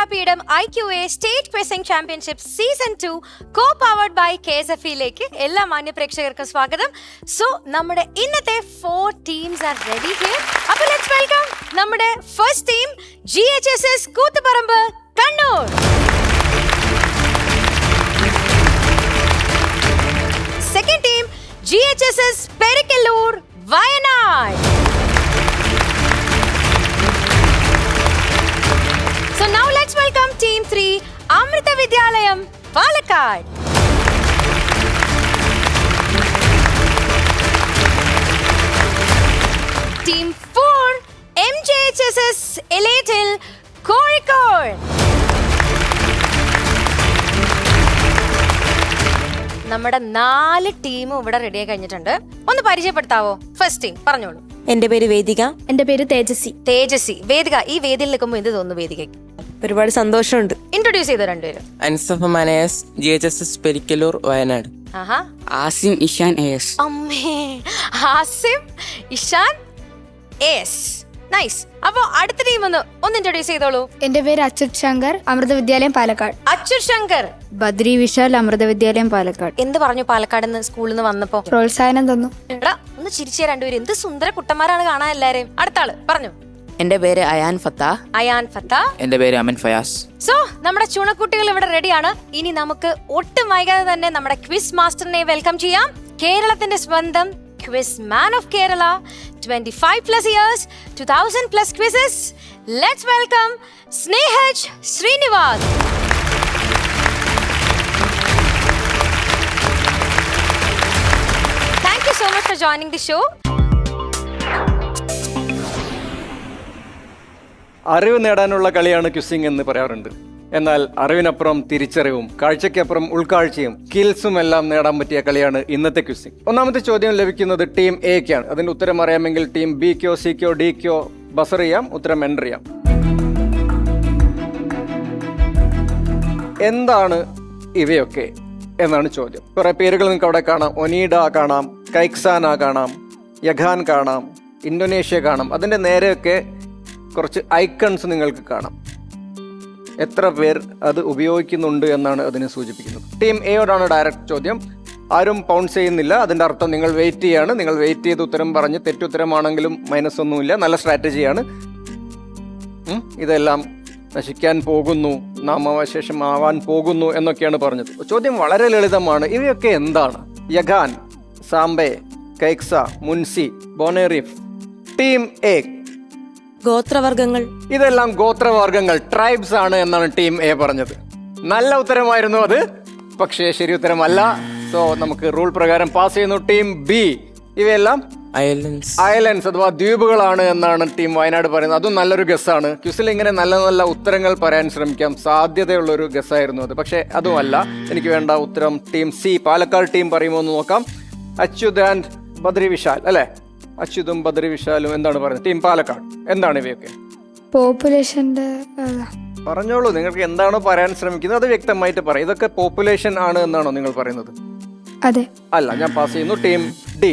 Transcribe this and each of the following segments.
Vidyapeetham IQA state quizzing championship season 2 co powered by KSFE-ലേക്ക് എല്ലാ മാന്യ പ്രേക്ഷകർക്കും സ്വാഗതം. സോ നമ്മുടെ ഇന്നത്തെ 4 ടീംസ് ആർ റെഡി ഹിയർ. അപ്പോൾ ലെറ്റ്സ് വെൽക്കം നമ്മുടെ first team GHSS Koothuparamba Kannur. Second team GHSS Perikkallur Wayanad. So now let's welcome Team 3 Amrita Vidyalayam Palakkad. Team 4 MJHSS Elatil Kozhikode. നമ്മുടെ 4 ടീമും ഇവിടെ റെഡിയായി കഴിഞ്ഞിട്ടുണ്ട്. ഒന്ന് പരിചയപ്പെടുത്താവോ? ഫസ്റ്റ് ടീം പറഞ്ഞോളൂ. എന്റെ പേര് വേദിക. എന്റെ പേര് തേജസി. തേജസി. വേദിക, ഈ വേദിയിൽ നിൽക്കുമ്പോൾ എന്ത് തോന്നുന്നു വേദികയ്ക്ക്? ഒരുപാട് സന്തോഷമുണ്ട്. ഇൻട്രൊഡ്യൂസ് ചെയ്ത രണ്ടുപേരും. അൻസഫ് മനേസ് GHSS പെരിക്കല്ലൂർ വയനാട്. ആഹാ. ആസിം ഇഷാൻ AS. അമ്മേ, ആസിം ഇഷാൻ AS. നൈസ്. അപ്പൊ അടുത്ത ടീം ഒന്ന് ഇൻട്രൊഡ്യൂസ് ചെയ്തോളൂ. എന്റെ പേര് അച്യുത് ശങ്കർ, അമൃത വിദ്യാലയം പാലക്കാട്. അച്യുത് ശങ്കർ. ബദ്രി വിശാൽ, അമൃത വിദ്യാലയം പാലക്കാട്. എന്ത് പറഞ്ഞു പാലക്കാട് സ്കൂളിൽ നിന്ന് വന്നപ്പോ? പ്രോത്സാഹനം തന്നു. എടാ ഒന്ന് ചിരിച്ചേ രണ്ടുപേരും. എന്ത് സുന്ദര കുട്ടന്മാരാണ് കാണാൻ എല്ലാരെയും. അടുത്ത ആള് പറഞ്ഞു. എന്റെ പേര് അയാൻ ഫത്താ. അയാൻ ഫത്താ. എന്റെ പേര് അമൻ ഫയാസ്. സോ നമ്മുടെ ചുണക്കുട്ടികൾ ഇവിടെ റെഡിയാണ്. ഇനി നമുക്ക് ഒട്ടും വൈകാതെ തന്നെ നമ്മുടെ ക്വിസ് മാസ്റ്ററിനെ വെൽക്കം ചെയ്യാം. കേരളത്തിന്റെ സ്വന്തം quiz man of Kerala, 25+ years, 2000+ quizzes. Let's welcome Snehaj Srinivas. Thank you so much for joining the show. അറിവ് നേടാനുള്ള കളിയാണ് ക്വിസിംഗ് എന്ന് പറയാറുണ്ട്. എന്നാൽ അറിവിനപ്പുറം തിരിച്ചറിവും കാഴ്ചയ്ക്കപ്പുറം ഉൾക്കാഴ്ചയും സ്കിൽസും എല്ലാം നേടാൻ പറ്റിയ കളിയാണ് ഇന്നത്തെ ക്വിസിംഗ്. ഒന്നാമത്തെ ചോദ്യം ലഭിക്കുന്നത് ടീം എക്കാണ്. അതിന്റെ ഉത്തരം അറിയാമെങ്കിൽ ടീം ബിക്കോ സിക്കോ ഡിക്കോ ബസർ ചെയ്യാം, ഉത്തരം എൻ്റർ ചെയ്യാം. എന്താണ് ഇവയൊക്കെ എന്നാണ് ചോദ്യം. കുറെ പേരുകൾ നിങ്ങൾക്ക് അവിടെ കാണാം. ഒനീഡ കാണാം, കൈക്സാന കാണാം, യഖാൻ കാണാം, ഇന്തോനേഷ്യ കാണാം. അതിന്റെ നേരെയൊക്കെ കുറച്ച് ഐക്കൺസ് നിങ്ങൾക്ക് കാണാം. എത്ര പേർ അത് ഉപയോഗിക്കുന്നുണ്ട് എന്നാണ് അതിനെ സൂചിപ്പിക്കുന്നത്. ടീം എയോടാണ് ഡയറക്റ്റ് ചോദ്യം. ആരും പൗൺസ് ചെയ്യുന്നില്ല. അതിന്റെ അർത്ഥം നിങ്ങൾ വെയിറ്റ് ചെയ്യാണ്. നിങ്ങൾ വെയിറ്റ് ചെയ്ത് ഉത്തരം പറഞ്ഞ് തെറ്റുത്തരമാണെങ്കിലും മൈനസ് ഒന്നുമില്ല. നല്ല സ്ട്രാറ്റജിയാണ്. ഇതെല്ലാം നശിക്കാൻ പോകുന്നു, നാമാവശേഷം ആവാൻ പോകുന്നു എന്നൊക്കെയാണ് പറഞ്ഞത്. ചോദ്യം വളരെ ലളിതമാണ്. ഇവയൊക്കെ എന്താണ്? യഖാൻ, സാംബെ, കൈക്സ, മുൻസി, ബോണേറിഫ്. ടീം എ ഗോത്രവർഗങ്ങൾ. ഇതെല്ലാം ഗോത്രവർഗങ്ങൾ, ട്രൈബ്സ് ആണ് എന്നാണ് ടീം എ പറഞ്ഞത്. നല്ല ഉത്തരമായിരുന്നു അത്, പക്ഷേ ശരി ഉത്തരമല്ല. സോ നമുക്ക് റൂൾ പ്രകാരം പാസ് ചെയ്യുന്നു. ടീം ബി ഇവയെല്ലാം ഐലൻഡ്സ് അഥവാ ദ്വീപുകളാണ് എന്നാണ് ടീം വയനാട് പറയുന്നത്. അതും നല്ലൊരു ഗസ്സാണ്. ക്വിസിൽ ഇങ്ങനെ നല്ല നല്ല ഉത്തരങ്ങൾ പറയാൻ ശ്രമിക്കാം. സാധ്യതയുള്ളൊരു ഗസ്സായിരുന്നു അത്, പക്ഷേ അതുമല്ല. എനിക്ക് വേണ്ട ഉത്തരം ടീം സി പാലക്കാട് ടീം പറയുമോ എന്ന് നോക്കാം. അച്യുത് ആൻഡ് ബദ്രി വിശാൽ അല്ലെ? അച്യുതും ബദ്രി വിശാലും എന്താണ് പറയുന്നത്? ടീം പാലക്കാട് എന്താണ് ഇവയൊക്കെ? പോപ്പുലേഷന്റെ പറഞ്ഞോളൂ. നിങ്ങൾക്ക് എന്താണോ പറയാൻ ശ്രമിക്കുന്നത് അത് വ്യക്തമായിട്ട് പറയും. ഇതൊക്കെ പോപ്പുലേഷൻ ആണ് എന്നാണോ നിങ്ങൾ പറയുന്നത്? അതെ. അല്ല, ഞാൻ പാസ് ചെയ്യുന്നു. ടീം ഡി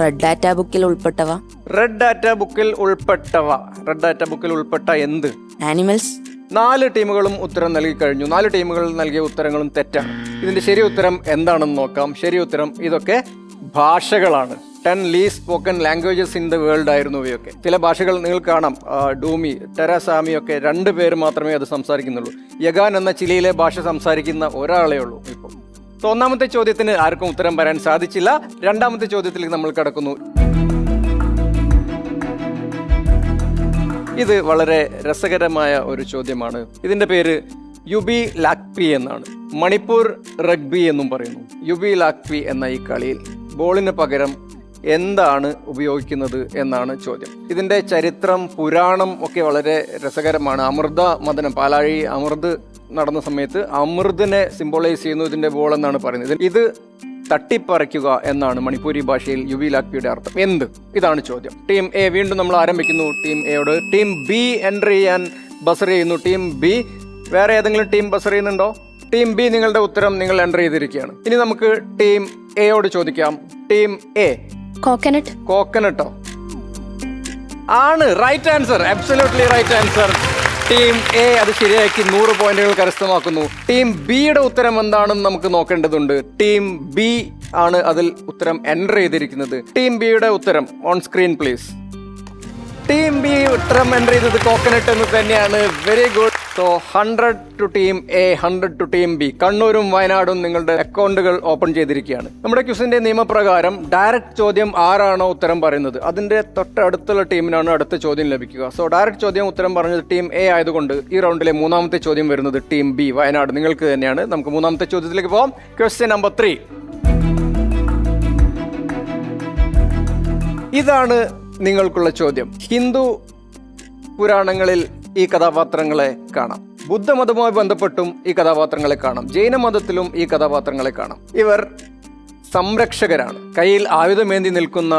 റെഡ് ഡാറ്റ ബുക്കിൽ ഉൾപ്പെട്ടവ. റെഡ് ഡാറ്റ ബുക്കിൽ ഉൾപ്പെട്ടവ. റെഡ് ഡാറ്റ ബുക്കിൽ ഉൾപ്പെട്ട എന്ത്? ആനിമൽസ്. 4 ടീമുകളും ഉത്തരം നൽകി കഴിഞ്ഞു. 4 ടീമുകൾ നൽകിയ ഉത്തരങ്ങളും തെറ്റാണ്. ഇതിന്റെ ശരി ഉത്തരം എന്താണെന്ന് നോക്കാം. ശരി ഉത്തരം ഇതൊക്കെ ഭാഷകളാണ്. 10 least spoken languages in the world ആയിരുന്നു ഇവയൊക്കെ. ചില ഭാഷകൾ നിങ്ങൾ കാണാം. ഡൂമി, ടെറാസാമി ഒക്കെ 2 പേര് മാത്രമേ അത് സംസാരിക്കുന്നുള്ളൂ. യഗാൻ എന്ന ചിലിയിലെ ഭാഷ സംസാരിക്കുന്ന ഒരാളേ ഉള്ളൂ ഇപ്പോൾ. ഒന്നാമത്തെ ചോദ്യത്തിന് ആർക്കും ഉത്തരം പറയാൻ സാധിച്ചില്ല. രണ്ടാമത്തെ ചോദ്യത്തിലേക്ക് നമ്മൾ കടക്കുന്നു. ഇത് വളരെ രസകരമായ ഒരു ചോദ്യമാണ്. ഇതിന്റെ പേര് യുബി ലാക്പി എന്നാണ്. മണിപ്പൂർ റഗ്ബി എന്നും പറയുന്നു. യുബി ലാക്പി എന്ന ഈ കളിയിൽ ബോളിന് പകരം എന്താണ് ഉപയോഗിക്കുന്നത് എന്നാണ് ചോദ്യം. ഇതിന്റെ ചരിത്രം, പുരാണം ഒക്കെ വളരെ രസകരമാണ്. അമൃത മദനം, പാലാഴി അമൃത് നടന്ന സമയത്ത് അമൃതിനെ സിംബോളൈസ് ചെയ്യുന്നു ഇതിന്റെ ബോൾ എന്നാണ് പറയുന്നത്. ഇത് തട്ടിപ്പറിക്കുക എന്നാണ് മണിപ്പൂരി ഭാഷയിൽ യുബി ലാക്പിയുടെ അർത്ഥം. എന്ത്? ഇതാണ് ചോദ്യം. ടീം എ വീണ്ടും നമ്മൾ ആരംഭിക്കുന്നു. ടീം എയോട്. ടീം ബി എൻട്രി ചെയ്യാൻ ബസർ ചെയ്യുന്നു. Team B. വേറെ ഏതെങ്കിലും ടീം ബസർ ചെയ്യുന്നുണ്ടോ? ടീം ബി നിങ്ങളുടെ ഉത്തരം നിങ്ങൾ എൻട്രി ചെയ്തിരിക്കുകയാണ്. ഇനി നമുക്ക് ടീം എയോട് ചോദിക്കാം. ടീം എ കോക്കനട്ടോ? ആണ് right answer. Absolutely right answer. Team A അത് ശരിയാക്കി 100 പോയിന്റുകൾ കരസ്ഥമാക്കുന്നു. ടീം ബിയുടെ ഉത്തരം എന്താണെന്ന് നമുക്ക് നോക്കേണ്ടതുണ്ട്. ടീം ബി ആണ് അതിൽ ഉത്തരം എൻ്റർ ചെയ്തിരിക്കുന്നത്. ടീം ബിയുടെ ഉത്തരം on screen please. Team B ഉത്തരം എൻ്റർ ചെയ്തത് കോക്കനട്ട് എന്ന് തന്നെയാണ്. Very good. So 100 to team A, 100 to team B. കണ്ണൂരും വയനാടും നിങ്ങളുടെ അക്കൗണ്ടുകൾ ഓപ്പൺ ചെയ്തിരിക്കുകയാണ്. നമ്മുടെ ക്വിസിന്റെ നിയമപ്രകാരം ഡയറക്റ്റ് ചോദ്യം ആരാണോ ഉത്തരം പറയുന്നത് അതിന്റെ തൊട്ടടുത്തുള്ള ടീമിനാണ് അടുത്ത ചോദ്യം ലഭിക്കുക. സോ ഡയറക്റ്റ് ചോദ്യം ഉത്തരം പറഞ്ഞത് ടീം എ ആയതുകൊണ്ട് ഈ റൗണ്ടിലെ മൂന്നാമത്തെ ചോദ്യം വരുന്നത് ടീം ബി വയനാട് നിങ്ങൾക്ക് തന്നെയാണ്. നമുക്ക് മൂന്നാമത്തെ ചോദ്യത്തിലേക്ക് പോകാം. Question number 3. ഇതാണ് നിങ്ങൾക്കുള്ള ചോദ്യം. ഹിന്ദു പുരാണങ്ങളിൽ ഈ കഥാപാത്രങ്ങളെ കാണാം. ബുദ്ധമതവുമായി ബന്ധപ്പെട്ടും ഈ കഥാപാത്രങ്ങളെ കാണാം. ജൈനമതത്തിലും ഈ കഥാപാത്രങ്ങളെ കാണാം. ഇവർ സംരക്ഷകരാണ്. കയ്യിൽ ആയുധമേന്തി നിൽക്കുന്ന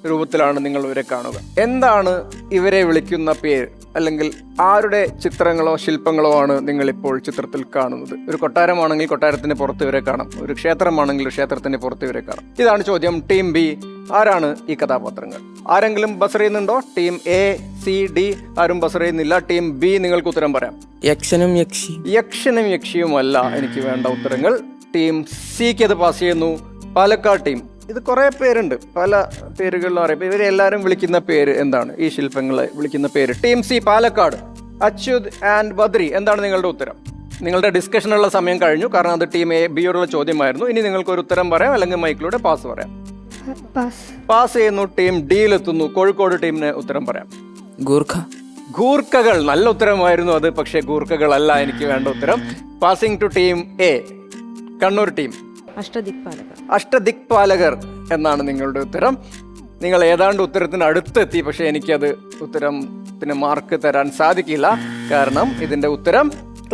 രൂപത്തിലാണ് നിങ്ങൾ ഇവരെ കാണുക. എന്താണ് ഇവരെ വിളിക്കുന്ന പേര്? അല്ലെങ്കിൽ ആരുടെ ചിത്രങ്ങളോ ശില്പങ്ങളോ ആണ് നിങ്ങൾ ഇപ്പോൾ ചിത്രത്തിൽ കാണുന്നത്? ഒരു കൊട്ടാരമാണെങ്കിൽ കൊട്ടാരത്തിന് പുറത്ത് ഇവരെ കാണാം. ഒരു ക്ഷേത്രമാണെങ്കിൽ ക്ഷേത്രത്തിന് പുറത്ത് ഇവരെ കാണാം. ഇതാണ് ചോദ്യം. ടീം ബി, ആരാണ് ഈ കഥാപാത്രങ്ങൾ? ആരെങ്കിലും ബസർ ചെയ്യുന്നുണ്ടോ? ടീം എ, സി, ഡി ആരും ബസർ ചെയ്യുന്നില്ല. ടീം ബി നിങ്ങൾക്ക് ഉത്തരം പറയാം. യക്ഷനും യക്ഷി. യക്ഷനും യക്ഷിയുമല്ല എനിക്ക് വേണ്ട ഉത്തരങ്ങൾ. ടീം സിക്ക് അത് പാസ് ചെയ്യുന്നു. പാലക്കാട് ടീം, ഇത് കുറെ പേരുണ്ട്, പല പേരുകളിലും അറിയാം. ഇവരെ എല്ലാവരും വിളിക്കുന്ന പേര് എന്താണ്? ഈ ശില്പങ്ങളെ വിളിക്കുന്ന പേര്. Team C Palakkad, Achyut and Badri. എന്താണ് നിങ്ങളുടെ ഉത്തരം? നിങ്ങളുടെ ഡിസ്കഷനുള്ള സമയം കഴിഞ്ഞു, കാരണം അത് ടീം എ ബിയോടുള്ള ചോദ്യമായിരുന്നു. ഇനി നിങ്ങൾക്ക് ഒരു ഉത്തരം പറയാം, അല്ലെങ്കിൽ മൈക്കിലൂടെ പാസ് പറയാം. പാസ് ചെയ്യുന്നു. ടീം ഡിയിലെത്തുന്നു. കോഴിക്കോട് ടീമിന് ഉത്തരം പറയാം. ഗൂർഖ. ഗൂർഖകൾ. നല്ല ഉത്തരമായിരുന്നു അത്, പക്ഷേ ഗൂർഖകളല്ല എനിക്ക് വേണ്ട ഉത്തരം. Passing to team A. Kannur team അഷ്ടദിക്പാലകർ എന്നാണ് നിങ്ങളുടെ ഉത്തരം. നിങ്ങൾ ഏതാണ്ട് ഉത്തരത്തിന് അടുത്തെത്തി, പക്ഷെ എനിക്കത് ഉത്തരത്തിന് മാർക്ക് തരാൻ സാധിക്കില്ല. കാരണം ഇതിന്റെ ഉത്തരം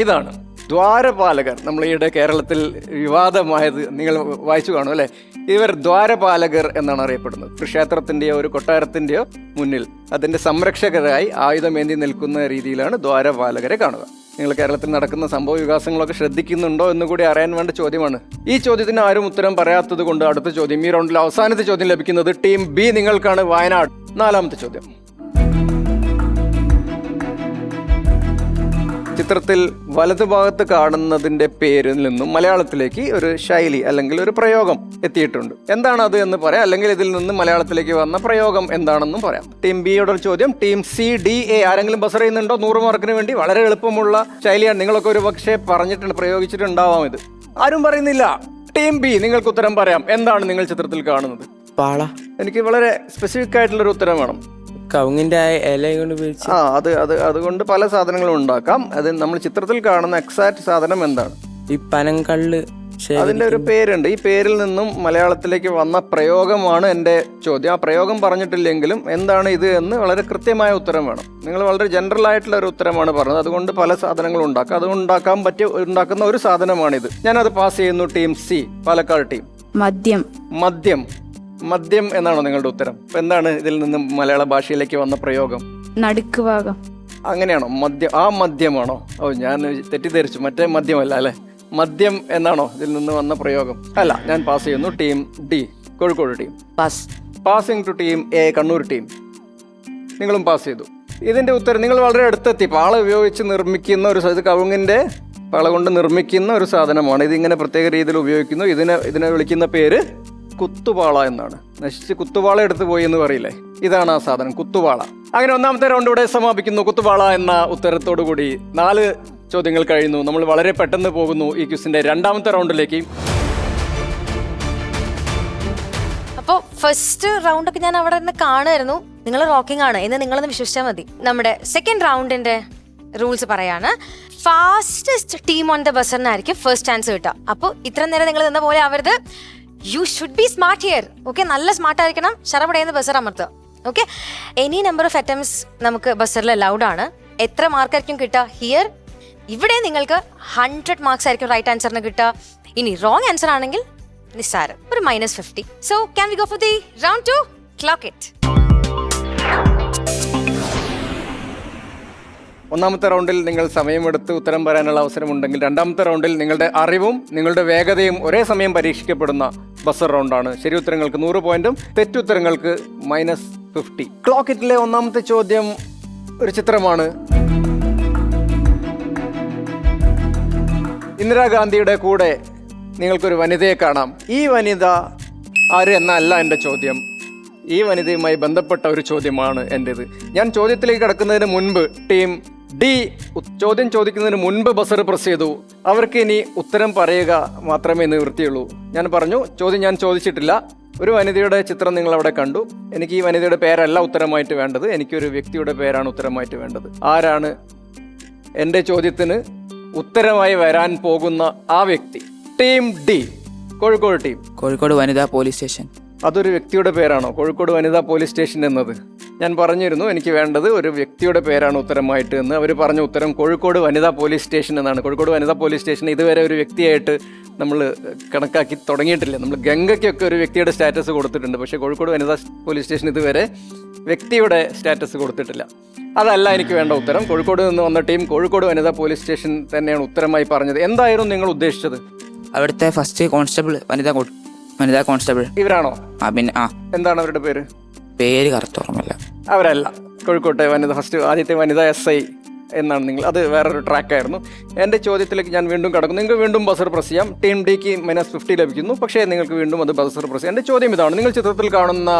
ഇതാണ്, ദ്വാരപാലകർ. നമ്മൾ ഈയിടെ കേരളത്തിൽ വിവാദമായത് നിങ്ങൾ വായിച്ചു കാണും അല്ലെ? ഇവർ ദ്വാരപാലകർ എന്നാണ് അറിയപ്പെടുന്നത്. ഒരു ക്ഷേത്രത്തിന്റെയോ ഒരു കൊട്ടാരത്തിന്റെയോ മുന്നിൽ അതിന്റെ സംരക്ഷകരായി ആയുധമേന്തി നിൽക്കുന്ന രീതിയിലാണ് ദ്വാരപാലകരെ കാണുക. നിങ്ങൾ കേരളത്തിൽ നടക്കുന്ന സംഭവ വികാസങ്ങളൊക്കെ ശ്രദ്ധിക്കുന്നുണ്ടോ എന്ന് കൂടി അറിയാൻ വേണ്ട ചോദ്യമാണ്. ഈ ചോദ്യത്തിന് ആരും ഉത്തരം പറയാത്തത് കൊണ്ട് അടുത്ത ചോദ്യം, ഈ റൗണ്ടിൽ അവസാനത്തെ ചോദ്യം ലഭിക്കുന്നത് ടീം ബി നിങ്ങൾക്കാണ്. വയനാട്. നാലാമത്തെ ചോദ്യം. ചിത്രത്തിൽ വലതുഭാഗത്ത് കാണുന്നതിന്റെ പേരിൽ നിന്നും മലയാളത്തിലേക്ക് ഒരു ശൈലി അല്ലെങ്കിൽ ഒരു പ്രയോഗം എത്തിയിട്ടുണ്ട്. എന്താണ് അത് എന്ന് പറയാം, അല്ലെങ്കിൽ ഇതിൽ നിന്ന് മലയാളത്തിലേക്ക് വന്ന പ്രയോഗം എന്താണെന്നും പറയാം. ടീം ബിയോടൊരു ചോദ്യം. ടീം സി, ഡി, എ ആരെങ്കിലും ബസർ ചെയ്യുന്നുണ്ടോ? 100 മാർക്കിന് വേണ്ടി വളരെ എളുപ്പമുള്ള ശൈലിയാണ്. നിങ്ങളൊക്കെ ഒരു പക്ഷേ പറഞ്ഞിട്ടുണ്ട്, പ്രയോഗിച്ചിട്ടുണ്ടാവാം. ഇത് ആരും പറയുന്നില്ല. ടീം ബി നിങ്ങൾക്ക് ഉത്തരം പറയാം. എന്താണ് നിങ്ങൾ ചിത്രത്തിൽ കാണുന്നത്? പാള. എനിക്ക് വളരെ സ്പെസിഫിക് ആയിട്ടുള്ളൊരു ഉത്തരം വേണം. കവുങ്ങിന്റെ ഇല കൊണ്ട് ഉപയോഗിച്ച്. അതുകൊണ്ട് പല സാധനങ്ങളും ഉണ്ടാക്കാം. അത് നമ്മൾ ചിത്രത്തിൽ കാണുന്ന എക്സാക്ട് സാധനം എന്താണ്? ഈ പനങ്കള്ള്. അതിന്റെ ഒരു പേരുണ്ട്. ഈ പേരിൽ നിന്നും മലയാളത്തിലേക്ക് വന്ന പ്രയോഗമാണ് എൻ്റെ ചോദ്യം. ആ പ്രയോഗം പറഞ്ഞിട്ടില്ലെങ്കിലും എന്താണ് ഇത് എന്ന് വളരെ കൃത്യമായ ഉത്തരം വേണം. നിങ്ങൾ വളരെ ജനറൽ ആയിട്ടുള്ള ഒരു ഉത്തരമാണ് പറഞ്ഞത്. അതുകൊണ്ട് പല സാധനങ്ങളും ഉണ്ടാക്കാം. അതുകൊണ്ട് ഉണ്ടാക്കുന്ന ഒരു സാധനമാണിത്. ഞാനത് പാസ് ചെയ്യുന്നു. Team C Palakkad team. മദ്യം എന്നാണോ നിങ്ങളുടെ ഉത്തരം? എന്താണ് ഇതിൽ നിന്നും മലയാള ഭാഷയിലേക്ക് വന്ന പ്രയോഗം? നടുക്ക് ഭാഗം. അങ്ങനെയാണോ? മദ്യമാണോ? ഓ, ഞാൻ തെറ്റിദ്ധരിച്ചു. മറ്റേ മദ്യമല്ല അല്ലെ? മദ്യം എന്നാണോ ഇതിൽ നിന്ന് വന്ന പ്രയോഗം? അല്ല. ഞാൻ പാസ് ചെയ്യുന്നു. Team D Kozhikode team. Passing to team A Kannur team. നിങ്ങളും പാസ് ചെയ്തു. ഇതിന്റെ ഉത്തരം നിങ്ങൾ വളരെ അടുത്തെത്തി. പാള ഉപയോഗിച്ച് നിർമ്മിക്കുന്ന ഒരു ഇത് കവുങ്ങിന്റെ പാള കൊണ്ട് നിർമ്മിക്കുന്ന ഒരു സാധനമാണ്. ഇതിങ്ങനെ പ്രത്യേക രീതിയിൽ ഉപയോഗിക്കുന്നു. ഇതിനെ വിളിക്കുന്ന പേര് കുത്തുപാള എന്നാണ്. നശിച്ച് കുത്തുപാള എടുത്തു പോയി എന്ന് പറയില്ലേ? ഇതാണ് ആ സാധനം, കുത്തുപാള. അങ്ങനെ ഒന്നാമത്തെ റൗണ്ട് ഇവിടെ സമാപിക്കുന്നു. കുത്തുപാള എന്ന ഉത്തരത്തോടു കൂടി 4 ചോദ്യങ്ങൾ കഴിയുന്നു. നമ്മൾ വളരെ പെട്ടെന്ന് പോകുന്നു ഈ ക്വിസിന്റെ രണ്ടാമത്തെ റൗണ്ടിലേക്ക്. അപ്പോൾ ഫസ്റ്റ് റൗണ്ടൊക്കെ ഞാൻ അവിടെ നിന്ന് കാണുമായിരുന്നു. നിങ്ങൾ റോക്കിംഗ് ആണ് എന്ന് നിങ്ങളൊന്ന് വിശ്വസിച്ചാൽ മതി. നമ്മുടെ സെക്കൻഡ് റൗണ്ടിന്റെ റൂൾസ് പറയാണ്. ഫാസ്റ്റസ്റ്റ് ടീം ഓൺ ദ ബസറിനായിരിക്കും ഫസ്റ്റ് ചാൻസ് കിട്ടുക. അപ്പോൾ ഇത്ര നേരം നിങ്ങൾ നിന്ന പോലെ ആവരുത്. You should be smart here. Okay, നല്ല സ്മാർട്ട് ആയിരിക്കണം. ഷറപടയെന്ന് ബസർ അമർത്തുക. Okay, any number of attempts നമുക്ക് ബസറിൽ അലൗഡ് ആണ്. എത്ര മാർക്കായിരിക്കും കിട്ടുക ഹിയർ? ഇവിടെ നിങ്ങൾക്ക് 100 മാർക്സ് ആയിരിക്കും റൈറ്റ് ആൻസറിന് കിട്ടുക. ഇനി റോങ് ആൻസർ ആണെങ്കിൽ നിസ്സാരം, ഒരു -50. So can we go for the round 2? Clock it. ഒന്നാമത്തെ റൗണ്ടിൽ നിങ്ങൾ സമയമെടുത്ത് ഉത്തരം പറയാനുള്ള അവസരമുണ്ടെങ്കിൽ രണ്ടാമത്തെ റൗണ്ടിൽ നിങ്ങളുടെ അറിവും നിങ്ങളുടെ വേഗതയും ഒരേ സമയം പരീക്ഷിക്കപ്പെടുന്ന ബസർ റൗണ്ടാണ്. ശരി ഉത്തരങ്ങൾക്ക് 100 പോയിന്റും തെറ്റുത്തരങ്ങൾക്ക് -50. ക്ലോക്ക് ഇറ്റിലെ ഒന്നാമത്തെ ചോദ്യം ഒരു ചിത്രമാണ്. ഇന്ദിരാഗാന്ധിയുടെ കൂടെ നിങ്ങൾക്കൊരു വനിതയെ കാണാം. ഈ വനിത ആര് എന്നല്ല എൻ്റെ ചോദ്യം. ഈ വനിതയുമായി ബന്ധപ്പെട്ട ഒരു ചോദ്യമാണ് എൻ്റേത്. ഞാൻ ചോദ്യത്തിലേക്ക് കടക്കുന്നതിന് മുൻപ് ടീം ഡി ചോദ്യം ചോദിക്കുന്നതിന് മുൻപ് ബസർ പ്രസ് ചെയ്തു. അവർക്ക് ഇനി ഉത്തരം പറയുക മാത്രമേ നിവൃത്തിയുള്ളൂ. ഞാൻ പറഞ്ഞു, ചോദ്യം ഞാൻ ചോദിച്ചിട്ടില്ല. ഒരു വനിതയുടെ ചിത്രം നിങ്ങൾ അവിടെ കണ്ടു. എനിക്ക് ഈ വനിതയുടെ പേരല്ല ഉത്തരമായിട്ട് വേണ്ടത്, എനിക്കൊരു വ്യക്തിയുടെ പേരാണ് ഉത്തരമായിട്ട് വേണ്ടത്. ആരാണ് എൻ്റെ ചോദ്യത്തിന് ഉത്തരമായി വരാൻ പോകുന്ന ആ വ്യക്തി? Team D, Kozhikode team. Kozhikode വനിതാ പോലീസ് സ്റ്റേഷൻ. അതൊരു വ്യക്തിയുടെ പേരാണോ കോഴിക്കോട് വനിതാ പോലീസ് സ്റ്റേഷൻ എന്നത്? ഞാൻ പറഞ്ഞിരുന്നു എനിക്ക് വേണ്ടത് ഒരു വ്യക്തിയുടെ പേരാണ് ഉത്തരമായിട്ട് എന്ന്. അവർ പറഞ്ഞ ഉത്തരം കോഴിക്കോട് വനിതാ പോലീസ് സ്റ്റേഷൻ എന്നാണ്. കോഴിക്കോട് വനിതാ പോലീസ് സ്റ്റേഷൻ ഇതുവരെ ഒരു വ്യക്തിയായിട്ട് നമ്മൾ കണക്കാക്കി തുടങ്ങിയിട്ടില്ല. നമ്മൾ ഗംഗയ്ക്കൊക്കെ ഒരു വ്യക്തിയുടെ സ്റ്റാറ്റസ് കൊടുത്തിട്ടുണ്ട്, പക്ഷേ കോഴിക്കോട് വനിതാ പോലീസ് സ്റ്റേഷൻ ഇതുവരെ വ്യക്തിയുടെ സ്റ്റാറ്റസ് കൊടുത്തിട്ടില്ല. അതല്ല എനിക്ക് വേണ്ട ഉത്തരം. കോഴിക്കോട് നിന്ന് വന്ന ടീം കോഴിക്കോട് വനിതാ പോലീസ് സ്റ്റേഷൻ തന്നെയാണ് ഉത്തരമായി പറഞ്ഞത്. എന്തായിരുന്നു നിങ്ങൾ ഉദ്ദേശിച്ചത്? അവിടുത്തെ ഫസ്റ്റ് കോൺസ്റ്റബിൾ, വനിതാ കോൺസ്റ്റബിൾ. ഇവരാണോ? പിന്നെ എന്താണ് അവരുടെ പേര്? പേര് കറക്റ്റ് ഓർമ്മയില്ല. അവരല്ല. കോഴിക്കോട്ടെ വനിത ആദ്യത്തെ വനിതാ SI എന്നാണ് നിങ്ങൾ. അത് വേറൊരു ട്രാക്കായിരുന്നു. എൻ്റെ ചോദ്യത്തിലേക്ക് ഞാൻ വീണ്ടും കടക്കുന്നു. നിങ്ങൾക്ക് വീണ്ടും ബസർ പ്രസ് ചെയ്യാം. ടീം ഡിക്ക് -50 ലഭിക്കുന്നു, പക്ഷേ നിങ്ങൾക്ക് വീണ്ടും അത് ബസർ പ്രസ് ചെയ്യാം. എൻ്റെ ചോദ്യം ഇതാണ്. നിങ്ങൾ ചിത്രത്തിൽ കാണുന്ന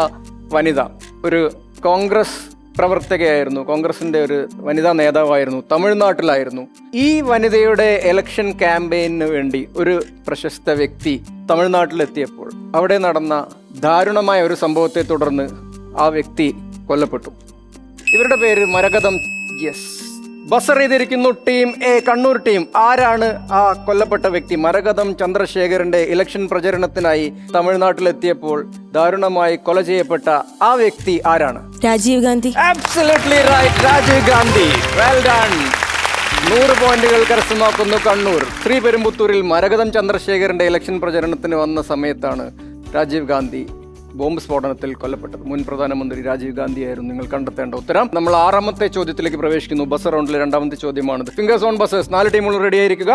വനിത ഒരു കോൺഗ്രസ് പ്രവർത്തകയായിരുന്നു, കോൺഗ്രസിന്റെ ഒരു വനിതാ നേതാവായിരുന്നു, തമിഴ്നാട്ടിലായിരുന്നു. ഈ വനിതയുടെ ഇലക്ഷൻ ക്യാമ്പയിന് വേണ്ടി ഒരു പ്രശസ്ത വ്യക്തി തമിഴ്നാട്ടിലെത്തിയപ്പോൾ അവിടെ നടന്ന ദാരുണമായ ഒരു സംഭവത്തെ തുടർന്ന് ആ വ്യക്തി കൊല്ലപ്പെട്ടു. ഇവരുടെ പേര് മരകതം. യെസ്, ബസർ ചെയ്തിരിക്കുന്നു ടീം എ, കണ്ണൂർ ടീം. ആരാണ് ആ കൊല്ലപ്പെട്ട വ്യക്തി? മരകതം ചന്ദ്രശേഖരന്റെ ഇലക്ഷൻ പ്രചരണത്തിനായി തമിഴ്നാട്ടിലെത്തിയപ്പോൾ ദാരുണമായി കൊല ചെയ്യപ്പെട്ട ആ വ്യക്തി ആരാണ്? Rajiv Gandhi. Absolutely right, Rajiv Gandhi. Well done. 100 പോയിന്റുകൾ കരസ്ഥമാക്കുന്നു കണ്ണൂർ. ശ്രീപെരുമ്പുത്തൂരിൽ മരകതം ചന്ദ്രശേഖരന്റെ ഇലക്ഷൻ പ്രചരണത്തിന് വന്ന സമയത്താണ് രാജീവ് ഗാന്ധി ബോംബ് സ്ഫോടനത്തിൽ കൊല്ലപ്പെട്ടത്. മുൻ പ്രധാനമന്ത്രി രാജീവ് ഗാന്ധി ആയിരുന്നു നിങ്ങൾ കണ്ടെത്തേണ്ട ഉത്തരം. നമ്മൾ 6ാമത്തെ ചോദ്യത്തിലേക്ക് പ്രവേശിക്കുന്നു. ബസർ റൗണ്ടിലെ 2ാമത്തെ ചോദ്യമാണിത്. Fingers on buzzers. 4 ടീമുകൾ റെഡി ആയിരിക്കുക.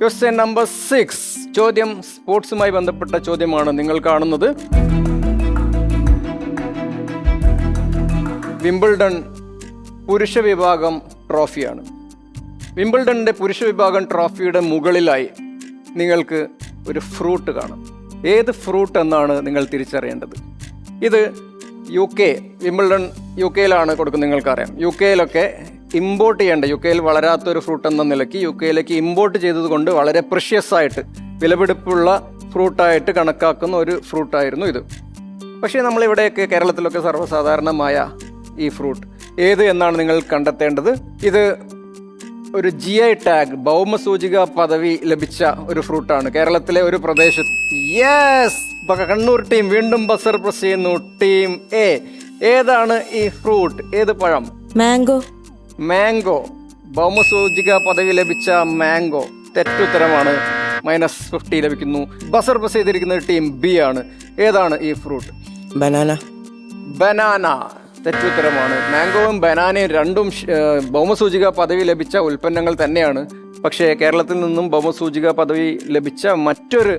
Question number 6. ചോദ്യം സ്പോർട്സുമായി ബന്ധപ്പെട്ട ചോദ്യമാണ് നിങ്ങൾ കാണുന്നത്. വിംബിൾഡൺ പുരുഷ വിഭാഗം ട്രോഫിയാണ്. വിംബിൾഡണിന്റെ പുരുഷ വിഭാഗം ട്രോഫിയുടെ മുകളിലായി നിങ്ങൾക്ക് ഒരു ഫ്രൂട്ട് കാണാം. ഏത് ഫ്രൂട്ട് എന്നാണ് നിങ്ങൾ തിരിച്ചറിയേണ്ടത്. ഇത് UK, വിംബിൾഡൺ UK-യിലാണ് കൊടുക്കുന്നത്. നിങ്ങൾക്കറിയാം UK-യിലൊക്കെ ഇമ്പോർട്ട് ചെയ്യേണ്ട, UK-യിൽ വളരാത്തൊരു ഫ്രൂട്ട് എന്ന നിലയ്ക്ക് UK-യിലേക്ക് ഇമ്പോർട്ട് ചെയ്തതുകൊണ്ട് വളരെ പ്രഷ്യസ് ആയിട്ട് വിലപിടിപ്പുള്ള ഫ്രൂട്ടായിട്ട് കണക്കാക്കുന്ന ഒരു ഫ്രൂട്ടായിരുന്നു ഇത്. പക്ഷേ നമ്മളിവിടെയൊക്കെ കേരളത്തിലൊക്കെ സർവ്വസാധാരണമായ ഈ ഫ്രൂട്ട് ഏത് എന്നാണ് നിങ്ങൾ കണ്ടെത്തേണ്ടത്. ഇത് ഒരു GI ടാഗ്, ഭൗമസൂചിക പദവി ലഭിച്ച ഒരു ഫ്രൂട്ടാണ് കേരളത്തിലെ ഒരു പ്രദേശത്ത്. യെസ്, കണ്ണൂർ ടീം വീണ്ടും ബസർ പ്രസ് ചെയ്യുന്നു. ടീം എ, ഏതാണ് ഈ ഫ്രൂട്ട്? ഏത് പഴം? മാംഗോ. മാംഗോ. ഭൗമസൂചിക പദവി ലഭിച്ച മാംഗോ തെറ്റുത്തരമാണ്. -50 ലഭിക്കുന്നു. ബസർ പ്രസ് ചെയ്തിരിക്കുന്നത് ടീം ബി ആണ്. ഏതാണ് ഈ ഫ്രൂട്ട്? ബനാന. ബനാന തെറ്റുത്തരമാണ്. മാംഗോവും ബനാനയും രണ്ടും ഭൗമസൂചിക പദവി ലഭിച്ച ഉൽപ്പന്നങ്ങൾ തന്നെയാണ്. പക്ഷേ കേരളത്തിൽ നിന്നും ഭൗമസൂചിക പദവി ലഭിച്ച മറ്റൊരു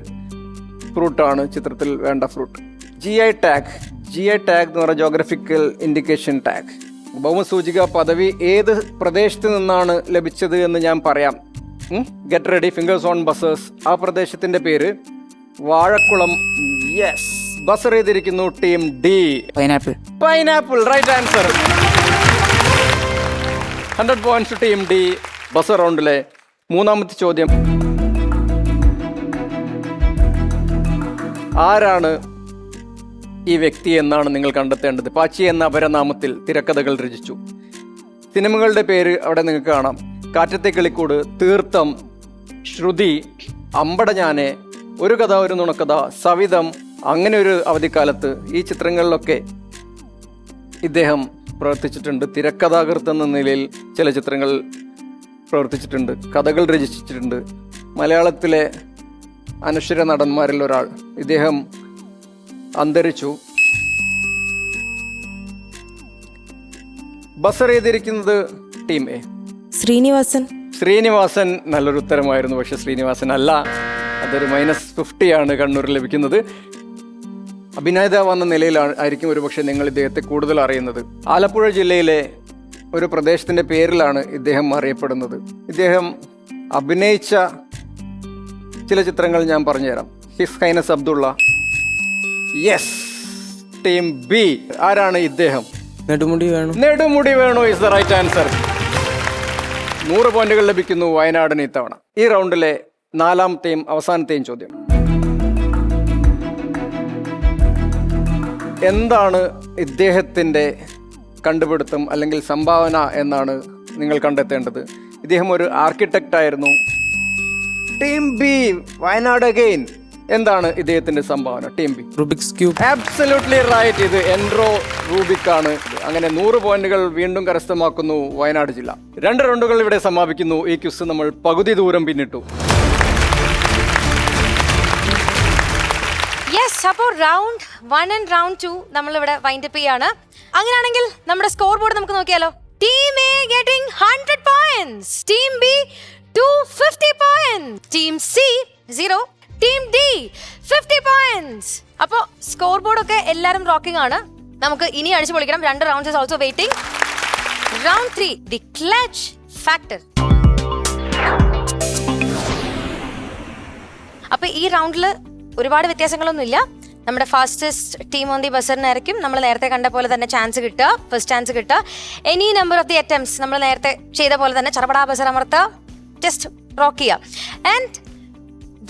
ഫ്രൂട്ടാണ് ചിത്രത്തിൽ വേണ്ട fruit. GI tag. GI tag എന്ന് പറഞ്ഞാൽ ജോഗ്രഫിക്കൽ ഇൻഡിക്കേഷൻ ടാഗ്. ഭൗമസൂചിക പദവി ഏത് പ്രദേശത്ത് നിന്നാണ് ലഭിച്ചത് എന്ന് ഞാൻ പറയാം. Get ready, fingers on buzzers. ആ പ്രദേശത്തിന്റെ പേര് വാഴക്കുളം. യെസ്, ബസർ ചെയ്തിരിക്കുന്നു team D. Pineapple. Pineapple, right answer. 100 points team D. Buzzer റൗണ്ടിലെ 3ാമത്തെ ചോദ്യം. ആരാണ് ഈ വ്യക്തി എന്നാണ് നിങ്ങൾ കണ്ടെത്തേണ്ടത്. പാച്ചി എന്ന അപരനാമത്തിൽ തിരക്കഥകൾ രചിച്ചു. സിനിമകളുടെ പേര് അവിടെ നിങ്ങൾക്ക് കാണാം. കാറ്റത്തെ കിളിക്കൂട്, തീർത്ഥം, ശ്രുതി, അമ്പടഞ്ഞാനെ, ഒരു കഥ ഒരു നുണക്കഥ, സവിതം, അങ്ങനെ ഒരു അവധിക്കാലത്ത്. ഈ ചിത്രങ്ങളിലൊക്കെ ഇദ്ദേഹം പ്രവർത്തിച്ചിട്ടുണ്ട്. തിരക്കഥാകൃത്ത് എന്ന നിലയിൽ ചില ചിത്രങ്ങൾ പ്രവർത്തിച്ചിട്ടുണ്ട്, കഥകൾ രചിച്ചിട്ടുണ്ട്. മലയാളത്തിലെ അനശ്വര നടന്മാരിൽ ഒരാൾ. ഇദ്ദേഹം അന്തരിച്ചു. ബസർ ചെയ്തിരിക്കുന്നത് ടീം എ. ശ്രീനിവാസൻ. ശ്രീനിവാസൻ നല്ലൊരു ഉത്തരമായിരുന്നു, പക്ഷെ ശ്രീനിവാസൻ അല്ല. അതൊരു -50 ആണ് കണ്ണൂരിൽ ലഭിക്കുന്നത്. അഭിനേതാവ് എന്ന നിലയിലായിരിക്കും ഒരുപക്ഷെ നിങ്ങൾ ഇദ്ദേഹത്തെ കൂടുതൽ അറിയുന്നത്. ആലപ്പുഴ ജില്ലയിലെ ഒരു പ്രദേശത്തിൻ്റെ പേരിലാണ് ഇദ്ദേഹം അറിയപ്പെടുന്നത്. ഇദ്ദേഹം അഭിനയിച്ച ചില ചിത്രങ്ങൾ ഞാൻ പറഞ്ഞുതരാം. His Highness Abdullah. Yes, team B. ആരാണ് ഇദ്ദേഹം? Nedumudi Venu. Nedumudi Venu is the right answer. 100 പോയിന്റുകൾ ലഭിക്കുന്നു വയനാടിന് ഇത്തവണ. ഈ റൗണ്ടിലെ 4ാമത്തെയും അവസാനത്തെയും ചോദ്യം. എന്താണ് ഇദ്ദേഹത്തിൻ്റെ കണ്ടുപിടുത്തം അല്ലെങ്കിൽ സംഭാവന എന്നാണ് നിങ്ങൾ കണ്ടെത്തേണ്ടത്. ഇദ്ദേഹം ഒരു ആർക്കിടെക്റ്റ് ആയിരുന്നു. Team B, Wayanad again. എന്താണ് ഇദ്ദേഹത്തിന്റെ സംഭാവന? Team B. Rubik's cube. Absolutely right. ഇത് എൻഡ്രോ റൂബിക് ആണ്. അങ്ങനെ 100 പോയിന്റുകൾ വീണ്ടും കരസ്ഥമാക്കുന്നു വയനാട് ജില്ല. 2 റൗണ്ടുകൾ ഇവിടെ സമാപിക്കുന്നു. ഈ ക്വിസ് നമ്മൾ പകുതി ദൂരം പിന്നിട്ടു. യെസ്, അപ്പോൾ റൗണ്ട് 1 ആൻഡ് റൗണ്ട് 2 നമ്മളിവിടെ വൈൻഡപ്പ് ചെയ്യാണ്. അങ്ങനെയാണെങ്കിൽ നമ്മുടെ സ്കോർ ബോർഡ് നമുക്ക് നോക്കിയാലോ. Team A getting 100 points, team B 250 points, team C 0, team D 50 points. അപ്പോൾ സ്കോർ ബോർഡ് ഒക്കെ എല്ലാവരും റോക്കിംഗ് ആണ്. നമുക്ക് ഇനി അടിച്ചു പൊളിക്കണം. 2 rounds is also waiting. Round 3, the clutch factor. അപ്പൊ ഈ റൗണ്ടിൽ ഒരുപാട് വ്യത്യാസങ്ങളൊന്നുമില്ല. നമ്മുടെ ഫാസ്റ്റസ്റ്റ് ടീം ഓൺ ദി ബസറിനായിരിക്കും നമ്മൾ നേരത്തെ കണ്ട പോലെ തന്നെ ചാൻസ് കിട്ടുക, ഫസ്റ്റ് ചാൻസ് കിട്ടുക. Any number of the attempts നമ്മൾ നേരത്തെ ചെയ്ത പോലെ തന്നെ ചറപടാ ബസർ അമർത്തുക, ജസ്റ്റ് റോക്ക് ചെയ്യുക. ആൻഡ്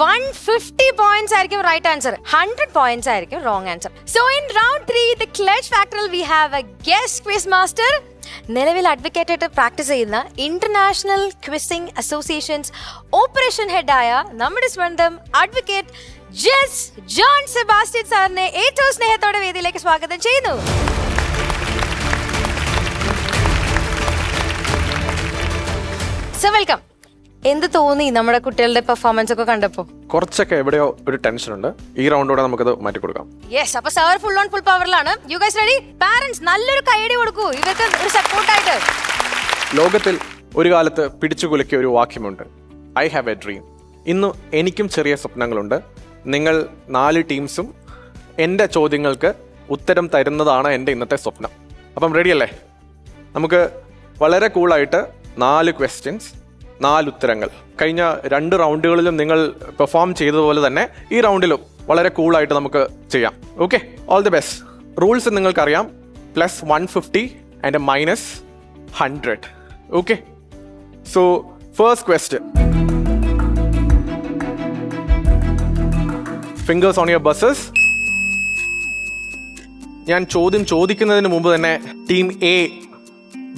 150 പോയിന്റ്സ് ആയിരിക്കും റൈറ്റ് ആൻസർ, 100 പോയിന്റ്സ് ആയിരിക്കും wrong answer. So in round 3 the clutch ഫാക്ടറിൽ we have a guest quiz master. നിലവിൽ അഡ്വക്കേറ്റ് ആയിട്ട് പ്രാക്ടീസ് ചെയ്യുന്ന ഇന്റർനാഷണൽ ക്വിസിംഗ് അസോസിയേഷൻസ് ഓപ്പറേഷൻ ഹെഡായ നമ്മുടെ സ്വന്തം അഡ്വക്കേറ്റ് ജസ് ജോൺ സെബാസ്റ്റ്യൻ സാറിനെ ഏറ്റവും സ്നേഹത്തോടെ വേദിയിലേക്ക് സ്വാഗതം ചെയ്യുന്നു. So welcome. എന്ത് തോന്നി നമ്മുടെ കുട്ടികളുടെ പെർഫോമൻസ് ഒക്കെ കണ്ടപ്പോ? കുറച്ചൊക്കെ എവിടെയോ ഒരു ടെൻഷൻ ഉണ്ട്. ഈ റൗണ്ടോടെ നമുക്കത് മാറ്റി കൊടുക്കാം. യെസ്, അപ്പൊ സാർ ഫുൾ ഓൺ ഫുൾ പവറിലാണ്. You guys ready? പാരന്റ്സ് നല്ലൊരു കൈയടി കൊടുക്കൂ ഇവർക്ക് ഒരു സപ്പോർട്ടായിട്ട്. ലോകത്തിൽ ഒരു കാലത്ത് പിടിച്ചുകുലുക്കിയ ഒരു വാക്യമുണ്ട്, ഐ ഹാവ് എ ഡ്രീം. ഇന്ന് എനിക്കും ചെറിയ സ്വപ്നങ്ങളുണ്ട്. നിങ്ങൾ 4 ടീംസും എൻ്റെ ചോദ്യങ്ങൾക്ക് ഉത്തരം തരുന്നതാണ് എൻ്റെ ഇന്നത്തെ സ്വപ്നം. അപ്പം റെഡിയല്ലേ? നമുക്ക് വളരെ കൂളായിട്ട് 4 ക്വസ്റ്റ്യൻസ്, 4 ഉത്തരങ്ങൾ. കഴിഞ്ഞ 2 റൗണ്ടുകളിലും നിങ്ങൾ പെർഫോം ചെയ്തതുപോലെ തന്നെ ഈ റൗണ്ടിലും വളരെ കൂളായിട്ട് നമുക്ക് ചെയ്യാം. Okay, all the best. Rules നിങ്ങൾക്കറിയാം, +150 and -100. Okay, so first question. Fingers on your buses. ഞാൻ ചോദ്യം ചോദിക്കുന്നതിന് മുമ്പ് തന്നെ ടീം എ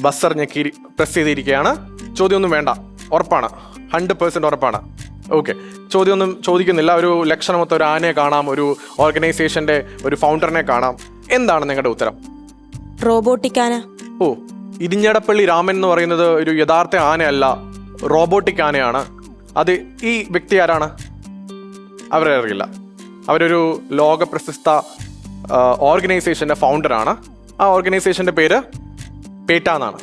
ബസർ ഞെക്കി പ്രസ് ചെയ്തിരിക്കുകയാണ്. ചോദ്യമൊന്നും വേണ്ട, ഉറപ്പാണ്, 100% ഉറപ്പാണ്. ഓക്കെ, ചോദ്യമൊന്നും ചോദിക്കുന്നില്ല. ഒരു ലക്ഷണമൊത്ത ഒരു ആനയെ കാണാം, ഒരു ഓർഗനൈസേഷൻ്റെ ഒരു ഫൗണ്ടറിനെ കാണാം. എന്താണ് നിങ്ങളുടെ ഉത്തരം? റോബോട്ടിക് ആന. ഓ, ഇരിഞ്ഞടപ്പള്ളി രാമൻ എന്ന് പറയുന്നത് ഒരു യഥാർത്ഥ ആനയല്ല, റോബോട്ടിക് ആനയാണ്. അത് ഈ വ്യക്തി ആരാണ്? അവരെ അറിയില്ല. അവരൊരു ലോക പ്രശസ്ത ഓർഗനൈസേഷൻ്റെ ഫൗണ്ടറാണ്. ആ ഓർഗനൈസേഷൻ്റെ പേര് പേട്ട എന്നാണ്.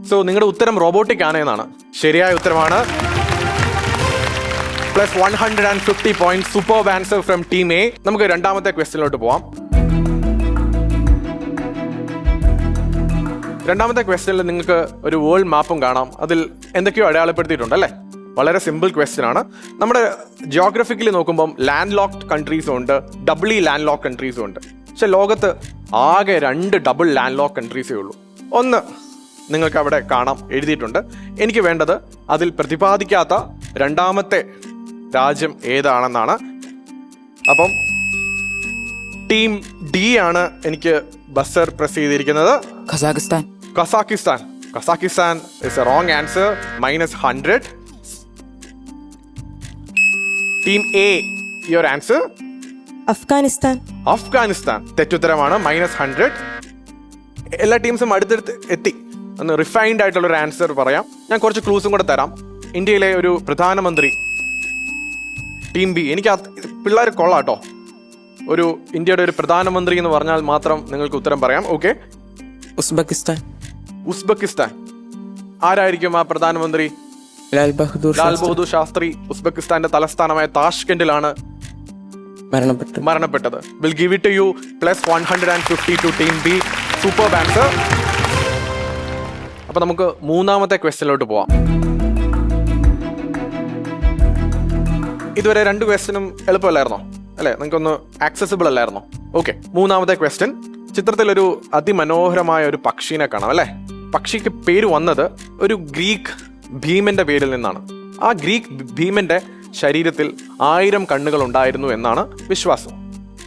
സോ നിങ്ങളുടെ ഉത്തരം റോബോട്ടിക് ആന എന്നാണ്. ശരിയായ ഉത്തരമാണ്. +150 point. Superb answer from team A. നമുക്ക് 2ാമത്തെ ക്വസ്റ്റ്യനിലോട്ട് പോവാം. 2ാമത്തെ ക്വസ്റ്റ്യനിൽ നിങ്ങൾക്ക് ഒരു വേൾഡ് മാപ്പും കാണാം. അതിൽ എന്തൊക്കെയോ അടയാളപ്പെടുത്തിയിട്ടുണ്ട് അല്ലേ? വളരെ സിമ്പിൾ ക്വസ്റ്റ്യൻ ആണ്. നമ്മുടെ ജിയോഗ്രഫിക്കലി നോക്കുമ്പം ലാൻഡ് ലോക്ക്ഡ് കൺട്രീസും ഉണ്ട്, ഡബിളി ലാൻഡ് ലോക്ക് കൺട്രീസും ഉണ്ട്. പക്ഷെ ലോകത്ത് ആകെ 2 ഡബിൾ ലാൻഡ് ലോക്ക് കൺട്രീസേ ഉള്ളൂ. ഒന്ന് നിങ്ങൾക്ക് അവിടെ കാണാം, എഴുതിയിട്ടുണ്ട്. എനിക്ക് വേണ്ടത് അതിൽ പ്രതിപാദിക്കാത്ത 2ാമത്തെ രാജ്യം ഏതാണെന്നാണ്. അപ്പം ടീം ഡി ആണ് എനിക്ക് ബസർ പ്രസ് ചെയ്തിരിക്കുന്നത്. Kazakhstan. Kazakhstan. Kazakhstan is a wrong answer, -100. Team A, your answer? Afghanistan. Afghanistan തെറ്റുത്തരമാണ്, -100. എല്ലാ ടീംസും അടുത്തടുത്ത് എത്തി. ഒന്ന് റിഫൈൻഡ് ആയിട്ടുള്ള ഒരു ആൻസർ പറയാം. ഞാൻ കുറച്ച് ക്ലൂസും കൂടെ തരാം. ഇന്ത്യയിലെ ഒരു പ്രധാനമന്ത്രി. ടീം ബി, എനിക്ക് പിള്ളേർ കൊള്ളാട്ടോ. ഒരു ഇന്ത്യയുടെ ഒരു പ്രധാനമന്ത്രി എന്ന് പറഞ്ഞാൽ മാത്രം നിങ്ങൾക്ക് ഉത്തരം പറയാം. Okay, Uzbekistan. ഉസ്ബെക്കിസ്ഥാൻ. ആരായിരിക്കും ആ പ്രധാനമന്ത്രി? ലാൽ ബഹദൂർ ശാസ്ത്രി. ഉസ്ബെക്കിസ്ഥാന്റെ തലസ്ഥാനമായ താഷ്കെൻഡിലാണ് മരണപ്പെട്ടത്. Will give it to you. +150 to team B. Superb answer. അപ്പൊ നമുക്ക് 3ാമത്തെ ക്വസ്റ്റ്യനിലോട്ട് പോവാം. ഇതുവരെ 2 ക്വസ്റ്റ്യനും എളുപ്പമല്ലായിരുന്നോ? അല്ലേ, നിങ്ങൾക്കൊന്ന് ആക്സസിബിൾ അല്ലായിരുന്നോ? ഓക്കെ, മൂന്നാമത്തെ ക്വസ്റ്റ്യൻ. ചിത്രത്തിലൊരു അതിമനോഹരമായ ഒരു പക്ഷീനെ കാണാം അല്ലേ? പക്ഷിക്ക് പേര് വന്നത് ഒരു ഗ്രീക്ക് ഭീമന്റെ പേരിൽ നിന്നാണ്. ആ ഗ്രീക്ക് ഭീമന്റെ ശരീരത്തിൽ 1000 കണ്ണുകൾ ഉണ്ടായിരുന്നു എന്നാണ് വിശ്വാസം.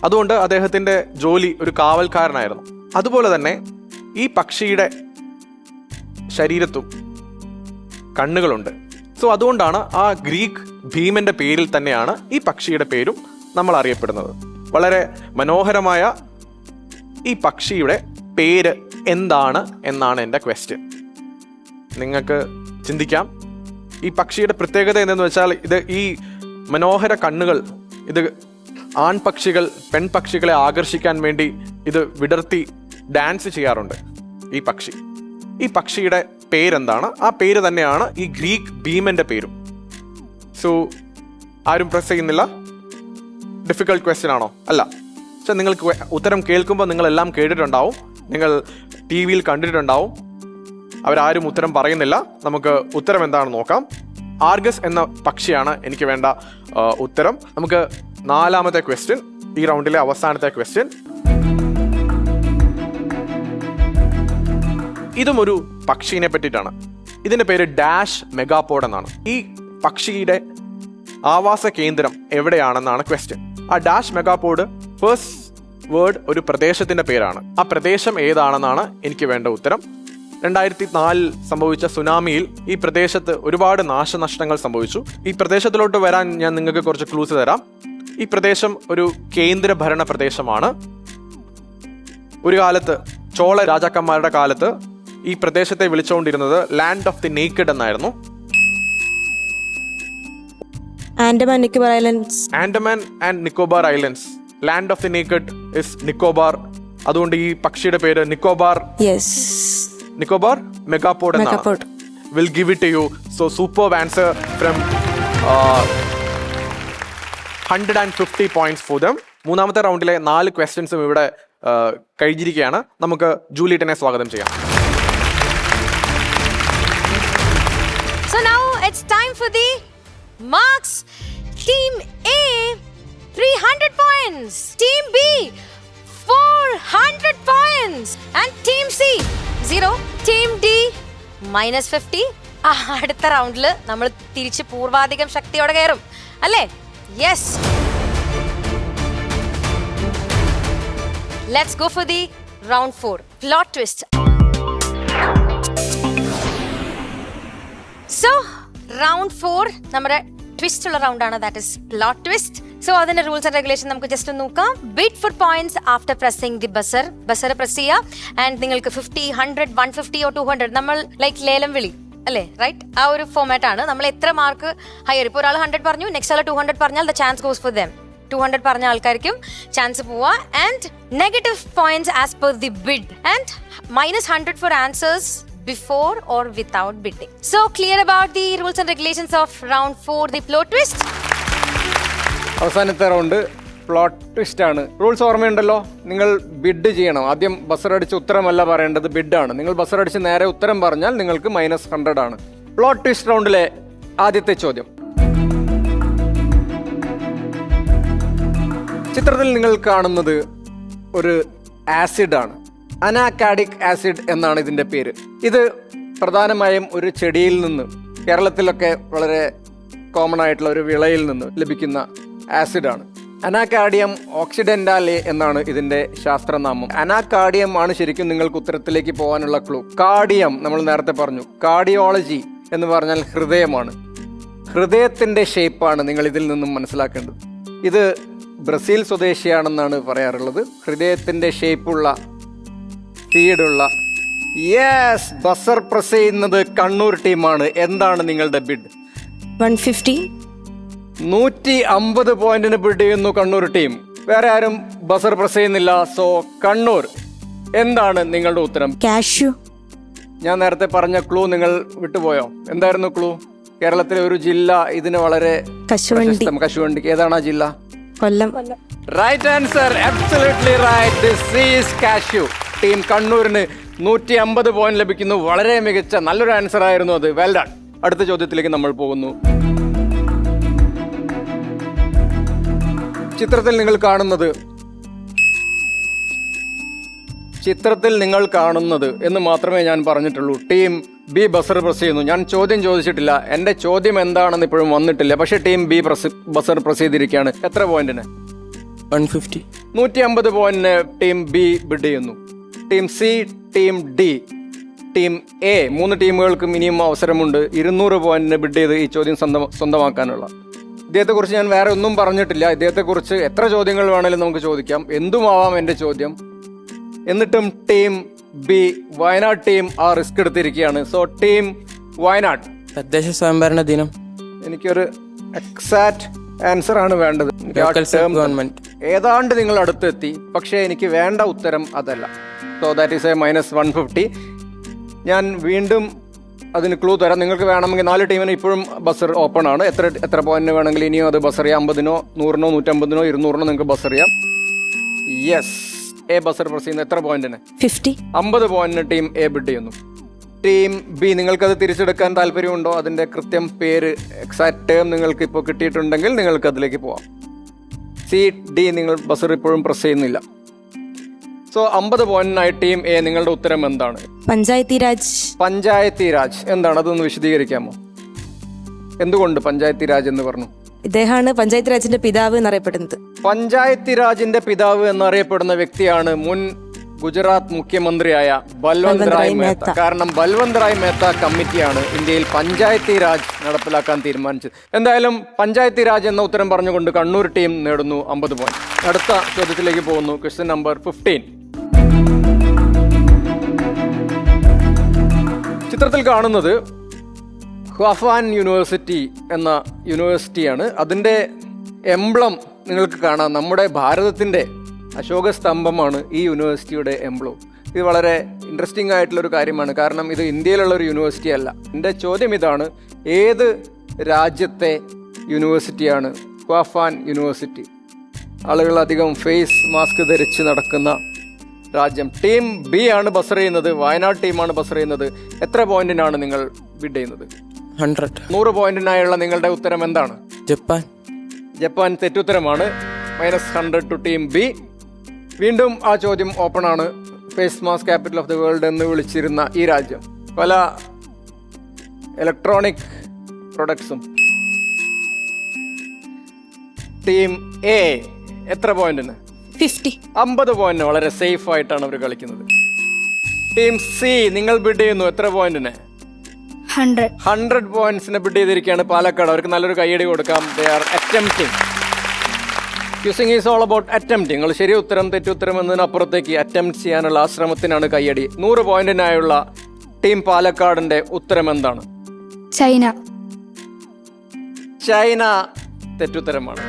അതുകൊണ്ട് അദ്ദേഹത്തിന്റെ ജോലി ഒരു കാവൽക്കാരനായിരുന്നു. അതുപോലെ തന്നെ ഈ പക്ഷിയുടെ ശരീരത്തും കണ്ണുകളുണ്ട്. സോ അതുകൊണ്ടാണ് ആ ഗ്രീക്ക് ഭീമന്റെ പേരിൽ തന്നെയാണ് ഈ പക്ഷിയുടെ പേരും നമ്മൾ അറിയപ്പെടുന്നത്. വളരെ മനോഹരമായ ഈ പക്ഷിയുടെ പേര് എന്താണ് എന്നാണ് എൻ്റെ ക്വസ്റ്റ്യൻ. നിങ്ങൾക്ക് ചിന്തിക്കാം. ഈ പക്ഷിയുടെ പ്രത്യേകത എന്തെന്ന് വെച്ചാൽ ഇത് ഈ മനോഹര കണ്ണുകൾ, ഇത് ആൺപക്ഷികൾ പെൺപക്ഷികളെ ആകർഷിക്കാൻ വേണ്ടി ഇത് വിടർത്തി ഡാൻസ് ചെയ്യാറുണ്ട് ഈ പക്ഷിയുടെ പേരെന്താണ്? ആ പേര് തന്നെയാണ് ഈ ഗ്രീക്ക് ഭീമന്റെ പേരും. സോ ആരും പ്രസ് ചെയ്യുന്നില്ല? ഡിഫിക്കൽട്ട് ക്വസ്റ്റ്യൻ ആണോ? അല്ല. പക്ഷെ നിങ്ങൾക്ക് ഉത്തരം കേൾക്കുമ്പോൾ നിങ്ങളെല്ലാം കേട്ടിട്ടുണ്ടാവും, നിങ്ങൾ ടി വിയിൽ കണ്ടിട്ടുണ്ടാവും. അവരാരും ഉത്തരം പറയുന്നില്ല. നമുക്ക് ഉത്തരം എന്താണെന്ന് നോക്കാം. ആർഗസ് എന്ന പക്ഷിയാണ് എനിക്ക് വേണ്ട ഉത്തരം. നമുക്ക് 4ാമത്തെ ക്വസ്റ്റ്യൻ, ഈ റൗണ്ടിലെ അവസാനത്തെ ക്വസ്റ്റ്യൻ. ഇതും ഒരു പക്ഷീനെ പറ്റിയിട്ടാണ്. ഇതിന്റെ പേര് ഡാഷ് മെഗാപോഡ് എന്നാണ്. ഈ പക്ഷിയുടെ ആവാസ കേന്ദ്രം എവിടെയാണെന്നാണ് ക്വസ്റ്റ്യൻ. ആ ഡാഷ് മെഗാപോഡ് ഫസ്റ്റ് വേർഡ് ഒരു പ്രദേശത്തിന്റെ പേരാണ്. ആ പ്രദേശം ഏതാണെന്നാണ് എനിക്ക് വേണ്ട ഉത്തരം. 2004 സംഭവിച്ച സുനാമിയിൽ ഈ പ്രദേശത്ത് ഒരുപാട് നാശനഷ്ടങ്ങൾ സംഭവിച്ചു. ഈ പ്രദേശത്തിലോട്ട് വരാൻ ഞാൻ നിങ്ങൾക്ക് കുറച്ച് ക്ലൂസ് തരാം. ഈ പ്രദേശം ഒരു കേന്ദ്രഭരണ പ്രദേശമാണ്. ഒരു കാലത്ത് ചോള രാജാക്കന്മാരുടെ കാലത്ത് ഈ പ്രദേശത്തെ വിളിച്ചുകൊണ്ടിരുന്നത് ലാൻഡ് ഓഫ് ദി നേക്കഡ് എന്നായിരുന്നു. Andaman Nicobar Islands. Andaman and Nicobar Islands. Land of the naked is Nicobar. അതുകൊണ്ട് ഈ പക്ഷിയുടെ പേര് നിക്കോബാർ മെഗാപോഡ് എന്നാണ്. Will give it to you. So superb answer from 150 points for them. മൂന്നാമത്തെ റൗണ്ടിലെ 4 ക്വസ്റ്റ്യൻസും ഇവിടെ കഴിഞ്ഞിരിക്കുകയാണ്. നമുക്ക് ജൂലിയറ്റിനെ സ്വാഗതം ചെയ്യാം. So now it's time for the marks. Team A 300 points, Team B 400 points and Team C 0, Team D -50. അടുത്ത റൗണ്ടിൽ നമ്മൾ തിരിച്ച് പൂർവാധികം ശക്തിയോടെ കയറും അല്ലേ? Yes. Let's go for the round 4. Plot twist. So, round 4 നമ്മുടെ ട്വിസ്റ്റ് ഉള്ള റൗണ്ടാണ്. That is plot twist. So അതിന്റെ റൂൾസ് ആൻഡ് റെഗുലേഷൻ നമുക്ക് ജസ്റ്റ് ഒന്ന് നോക്കാം. Bid for points after pressing the buzzer press ചെയ്യുക. ആൻഡ് നിങ്ങൾക്ക് 50, 100, 150 or 200 നമ്മൾ ലൈക്ക് ലേലം വിളി അല്ലേ, റൈറ്റ്? ആ ഒരു ഫോമാറ്റ് ആണ്. നമ്മൾ എത്ര മാർക്ക് ഹയർ, ഇപ്പോൾ ഒരാൾ 100 പറഞ്ഞു, നെക്സ്റ്റ് ആൾ 200 പറഞ്ഞാൽ the chance goes for them. 200 പറഞ്ഞ ആൾക്കാർക്കും ചാൻസ് പോവാ. And negative points as per the bid and -100 for answers before or without bidding. So clear about the rules and regulations of round 4, the plot twist. അവസാനത്തെ round plot twist ആണ്. Rules ഓർമ്മയുണ്ടല്ലോ. നിങ്ങൾ bid ചെയ്യണം. ആദ്യം buzzer അടിച്ച് ഉത്തരമല്ല പറയേണ്ടത്, ബിഡാണ്. നിങ്ങൾ buzzer അടിച്ച് നേരെ ഉത്തരം പറഞ്ഞാൽ നിങ്ങൾക്ക് -100 ആണ്. പ്ലോട്ട് ട്വിസ്റ്റ് റൗണ്ടിലെ ആദ്യത്തെ ചോദ്യം. ചിത്രത്തിൽ നിങ്ങൾ കാണുന്നത് ഒരു ആസിഡ് ആണ്. അനാകാഡിക് ആസിഡ് എന്നാണ് ഇതിന്റെ പേര്. ഇത് പ്രധാനമായും ഒരു ചെടിയിൽ നിന്ന്, കേരളത്തിലൊക്കെ വളരെ കോമൺ ആയിട്ടുള്ള ഒരു വിളയിൽ നിന്ന് ലഭിക്കുന്ന ആസിഡാണ്. അനാകാഡിയം ഓക്സിഡന്റാലെ എന്നാണ് ഇതിന്റെ ശാസ്ത്രനാമം. അനാകാഡിയം ആണ് ശരിക്കും നിങ്ങൾക്ക് ഉത്തരത്തിലേക്ക് പോകാനുള്ള ക്ലൂ. കാർഡിയം നമ്മൾ നേരത്തെ പറഞ്ഞു. കാർഡിയോളജി എന്ന് പറഞ്ഞാൽ ഹൃദയമാണ്. ഹൃദയത്തിന്റെ ഷേപ്പാണ് നിങ്ങൾ ഇതിൽ നിന്നും മനസ്സിലാക്കേണ്ടത്. ഇത് ബ്രസീൽ സ്വദേശിയാണെന്നാണ് പറയാറുള്ളത്. ഹൃദയത്തിന്റെ ഷേപ്പുള്ള സ്പീഡുള്ള യെസ് ബസർ പ്രസ് ചെയ്യുന്നത് കണ്ണൂർ ടീമാണ്. എന്താണ് നിങ്ങളുടെ ബിഡ്? 150. 150 പോയിന്റിന് ബിഡ് ചെയ്യുന്നു കണ്ണൂർ ടീം. വേറെ ആരും ബസർ പ്രസ് ചെയ്യുന്നില്ല. സോ കണ്ണൂർ, എന്താണ് നിങ്ങളുടെ ഉത്തരം? കാഷ്യൂ. ഞാൻ നേരത്തെ പറഞ്ഞ ക്ലൂ നിങ്ങൾ വിട്ടുപോയോ? എന്തായിരുന്നു ക്ലൂ? കേരളത്തിലെ ഒരു ജില്ല ഇതിന് വളരെ കശുവണ്ടി. കശുവണ്ടിക്ക്. ഏതാണ് ആ ജില്ല? Kollam. Right answer, absolutely right. This is cashew. Team കണ്ണൂരിന് 150 പോയിന്റ് ലഭിക്കുന്നു. വളരെ മികച്ച നല്ലൊരു ആൻസർ ആയിരുന്നു അത്. Well done. അടുത്ത ചോദ്യത്തിലേക്ക് നമ്മൾ പോകുന്നു. ചിത്രത്തിൽ നിങ്ങൾ കാണുന്നത് എന്ന് മാത്രമേ ഞാൻ പറഞ്ഞിട്ടുള്ളൂ. ടീം ബി ബസർ പ്രസ് ചെയ്യുന്നു. ഞാൻ ചോദ്യം ചോദിച്ചിട്ടില്ല. എൻ്റെ ചോദ്യം എന്താണെന്ന് ഇപ്പോഴും വന്നിട്ടില്ല. പക്ഷേ ടീം ബി ബസർ പ്രസ് ചെയ്തിരിക്കുകയാണ്. എത്ര പോയിന്റിന്? 150. 150 പോയിന്റിന് ടീം ബി ബിഡ് ചെയ്യുന്നു. Team C, team D, team A, 3 ടീമുകൾക്ക് മിനിമം അവസരമുണ്ട് 200 പോയിന്റിന് ബിഡ് ചെയ്ത് ഈ ചോദ്യം സ്വന്തമാക്കാനുള്ള. ഇദ്ദേഹത്തെക്കുറിച്ച് ഞാൻ വേറെ ഒന്നും പറഞ്ഞിട്ടില്ല. ഇദ്ദേഹത്തെക്കുറിച്ച് എത്ര ചോദ്യങ്ങൾ വേണമെങ്കിലും നമുക്ക് ചോദിക്കാം. എന്തുമാവാം എൻ്റെ ചോദ്യം. എന്നിട്ടും ടീം ബി, വയനാട് ടീം ആ റിസ്ക് എടുത്തിരിക്കുകയാണ്. So team Wayanad. തദ്ദേശ സ്വയംഭരണ ദിനം. എനിക്കൊരു എക്സാക്ട് ആൻസർ ആണ് വേണ്ടത്. Local self-government. ഏതാണ്ട് നിങ്ങൾ അടുത്തെത്തി, പക്ഷേ എനിക്ക് വേണ്ട ഉത്തരം അതല്ല. So that is A -150. ഞാൻ വീണ്ടും അതിന് ക്ലൂ തരാം. നിങ്ങൾക്ക് വേണമെങ്കിൽ 4 ടീമിന് ഇപ്പോഴും ബസർ ഓപ്പൺ ആണ്. എത്ര പോയിന്റിന് വേണമെങ്കിൽ ഇനിയും അത് ബസർ ചെയ്യാം. 50-നോ 100-നോ 150-നോ 200-നോ നിങ്ങൾക്ക് ബസർ ചെയ്യാം. യെസ്, എ ബസർ പ്രസ് ചെയ്യുന്നു. എത്ര പോയിന്റിന്? 50 പോയിന്റിന് ടീം എ ബിഡ് ചെയ്യുന്നു. ടീം ബി, നിങ്ങൾക്കത് തിരിച്ചെടുക്കാൻ താല്പര്യമുണ്ടോ? അതിന്റെ കൃത്യം പേര്, എക്സാക്ട് ടേം നിങ്ങൾക്ക് ഇപ്പോൾ കിട്ടിയിട്ടുണ്ടെങ്കിൽ നിങ്ങൾക്ക് അതിലേക്ക് പോവാം. സി, ഡി നിങ്ങൾ ബസർ ഇപ്പോഴും പ്രസ് ചെയ്യുന്നില്ല. സോ 50 പോയിന്റിനായി ടീം എ, നിങ്ങളുടെ ഉത്തരം എന്താണ്? പഞ്ചായത്തി രാജ്. എന്താണ് അതൊന്ന് വിശദീകരിക്കാമോ? എന്തുകൊണ്ട് പഞ്ചായത്തി രാജ് എന്ന് പറഞ്ഞു? ഇദ്ദേഹമാണ് പഞ്ചായത്ത് രാജിന്റെ പിതാവ് എന്നറിയപ്പെടുന്നത്. പഞ്ചായത്തി രാജിന്റെ പിതാവ് എന്നറിയപ്പെടുന്ന വ്യക്തിയാണ് മുൻ ഗുജറാത്ത് മുഖ്യമന്ത്രിയായ ബൽവന്ത് റായ് മേത്ത. കാരണം ബൽവന്ത് റായ് മേത്ത കമ്മിറ്റിയാണ് ഇന്ത്യയിൽ പഞ്ചായത്തി രാജ് നടപ്പിലാക്കാൻ തീരുമാനിച്ചത്. എന്തായാലും പഞ്ചായത്തി രാജ് എന്ന ഉത്തരം പറഞ്ഞുകൊണ്ട് കണ്ണൂർ ടീം നേടുന്നു 50 പോയിന്റ്. അടുത്ത ചോദ്യത്തിലേക്ക് പോകുന്നു. Question number 15. ചിത്രത്തിൽ കാണുന്നത് ഖ്വാഫാൻ യൂണിവേഴ്സിറ്റി എന്ന യൂണിവേഴ്സിറ്റിയാണ്. അതിൻ്റെ എംബ്ലം നിങ്ങൾക്ക് കാണാം. നമ്മുടെ ഭാരതത്തിൻ്റെ അശോക സ്തംഭമാണ് ഈ യൂണിവേഴ്സിറ്റിയുടെ എംബ്ലം. ഇത് വളരെ ഇൻട്രസ്റ്റിംഗ് ആയിട്ടുള്ളൊരു കാര്യമാണ്. കാരണം ഇത് ഇന്ത്യയിലുള്ള ഒരു യൂണിവേഴ്സിറ്റി അല്ല. എൻ്റെ ചോദ്യം ഇതാണ്: ഏത് രാജ്യത്തെ യൂണിവേഴ്സിറ്റിയാണ് ഖ്വാഫാൻ യൂണിവേഴ്സിറ്റി? ആളുകൾ അധികം ഫേസ് മാസ്ക് ധരിച്ച് നടക്കുന്ന രാജ്യം. ടീം ബി ആണ് ബസർ ചെയ്യുന്നത്. വയനാട് ടീമാണ് ബസർ ചെയ്യുന്നത്. എത്ര പോയിന്റിനാണ് നിങ്ങൾ ബിഡ് ചെയ്യുന്നത്? 100 പോയിന്റിനായുള്ള നിങ്ങളുടെ ഉത്തരം എന്താണ്? ജപ്പാൻ തെറ്റുത്തരമാണ്. -100 ടു ടീം ബി. വീണ്ടും ആ ചോദ്യം ഓപ്പൺ ആണ്. Face mask capital of the world എന്ന് വിളിച്ചിരുന്ന ഈ രാജ്യം പല ഇലക്ട്രോണിക് പ്രൊഡക്ട്സും. ടീം എ എത്ര പോയിന്റിന്? 50 പോയിന്റിന്. വളരെ സേഫ് ആയിട്ടാണ് അവർ കളിക്കുന്നത്. ടീം സി, നിങ്ങൾ ബിഡ് ചെയ്യുന്നു. എത്ര പോയിന്റിന്? 100 പോയിന്റ്സിന് ബിഡ് ചെയ്തിരിക്കുകയാണ് പാലക്കാട്. അവർക്ക് നല്ലൊരു കൈയടി കൊടുക്കാം. They are attempting. Quizzing is all about attempting. നിങ്ങൾ ശരി ഉത്തരം തെറ്റുത്തരം എന്നതിനപ്പുറത്തേക്ക് അറ്റംപ്റ്റ് ചെയ്യാനുള്ള ആ ശ്രമത്തിനാണ് കൈയടി. 100 പോയിന്റിനായുള്ള ടീം പാലക്കാടിന്റെ ഉത്തരം എന്താണ്? ചൈന തെറ്റുത്തരമാണ്.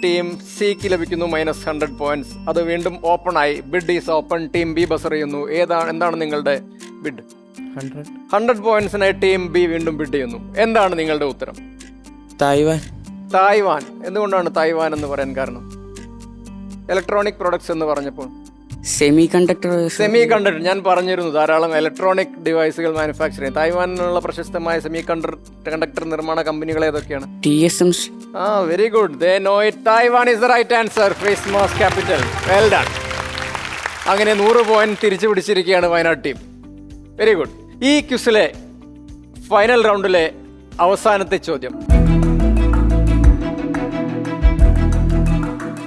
ടീം സിക്ക് ലഭിക്കുന്നു -100 പോയിന്റ്സ്. അത് വീണ്ടും ഓപ്പൺ ആയി. Bid is open. Team B buzzer ചെയ്യുന്നു. എന്താണ് നിങ്ങളുടെ ബിഡ്? 100 പോയിന്റ്സിനായി ടീം ബി വീണ്ടും ബിഡ് ചെയ്യുന്നു. എന്താണ് നിങ്ങളുടെ ഉത്തരം? തായ്വാൻ. എന്തുകൊണ്ടാണ് തായ്വാൻ എന്ന് പറയാൻ കാരണം? ഇലക്ട്രോണിക് പ്രൊഡക്ട്സ് എന്ന് പറഞ്ഞപ്പോൾ സെമി കണ്ടക്ടർ ഞാൻ പറഞ്ഞിരുന്നു. ധാരാളം ഇലക്ട്രോണിക് ഡിവൈസുകൾ മാനുഫാക്ചർ ചെയ്യും. തായ്വാനിലുള്ള പ്രശസ്തമായ സെമി കണ്ടക്ടർ നിർമ്മാണ കമ്പനികൾ ഏതൊക്കെയാണ്? Very good. They know it. Taiwan is the right answer. Face mask capital. Well done. അങ്ങനെ 100 പോയിന്റ് തിരിച്ചു പിടിച്ചിരിക്കുകയാണ് വയനാട് ടീം. Very good. ഈ ക്വിസിലെ ഫൈനൽ റൗണ്ടിലെ അവസാനത്തെ ചോദ്യം.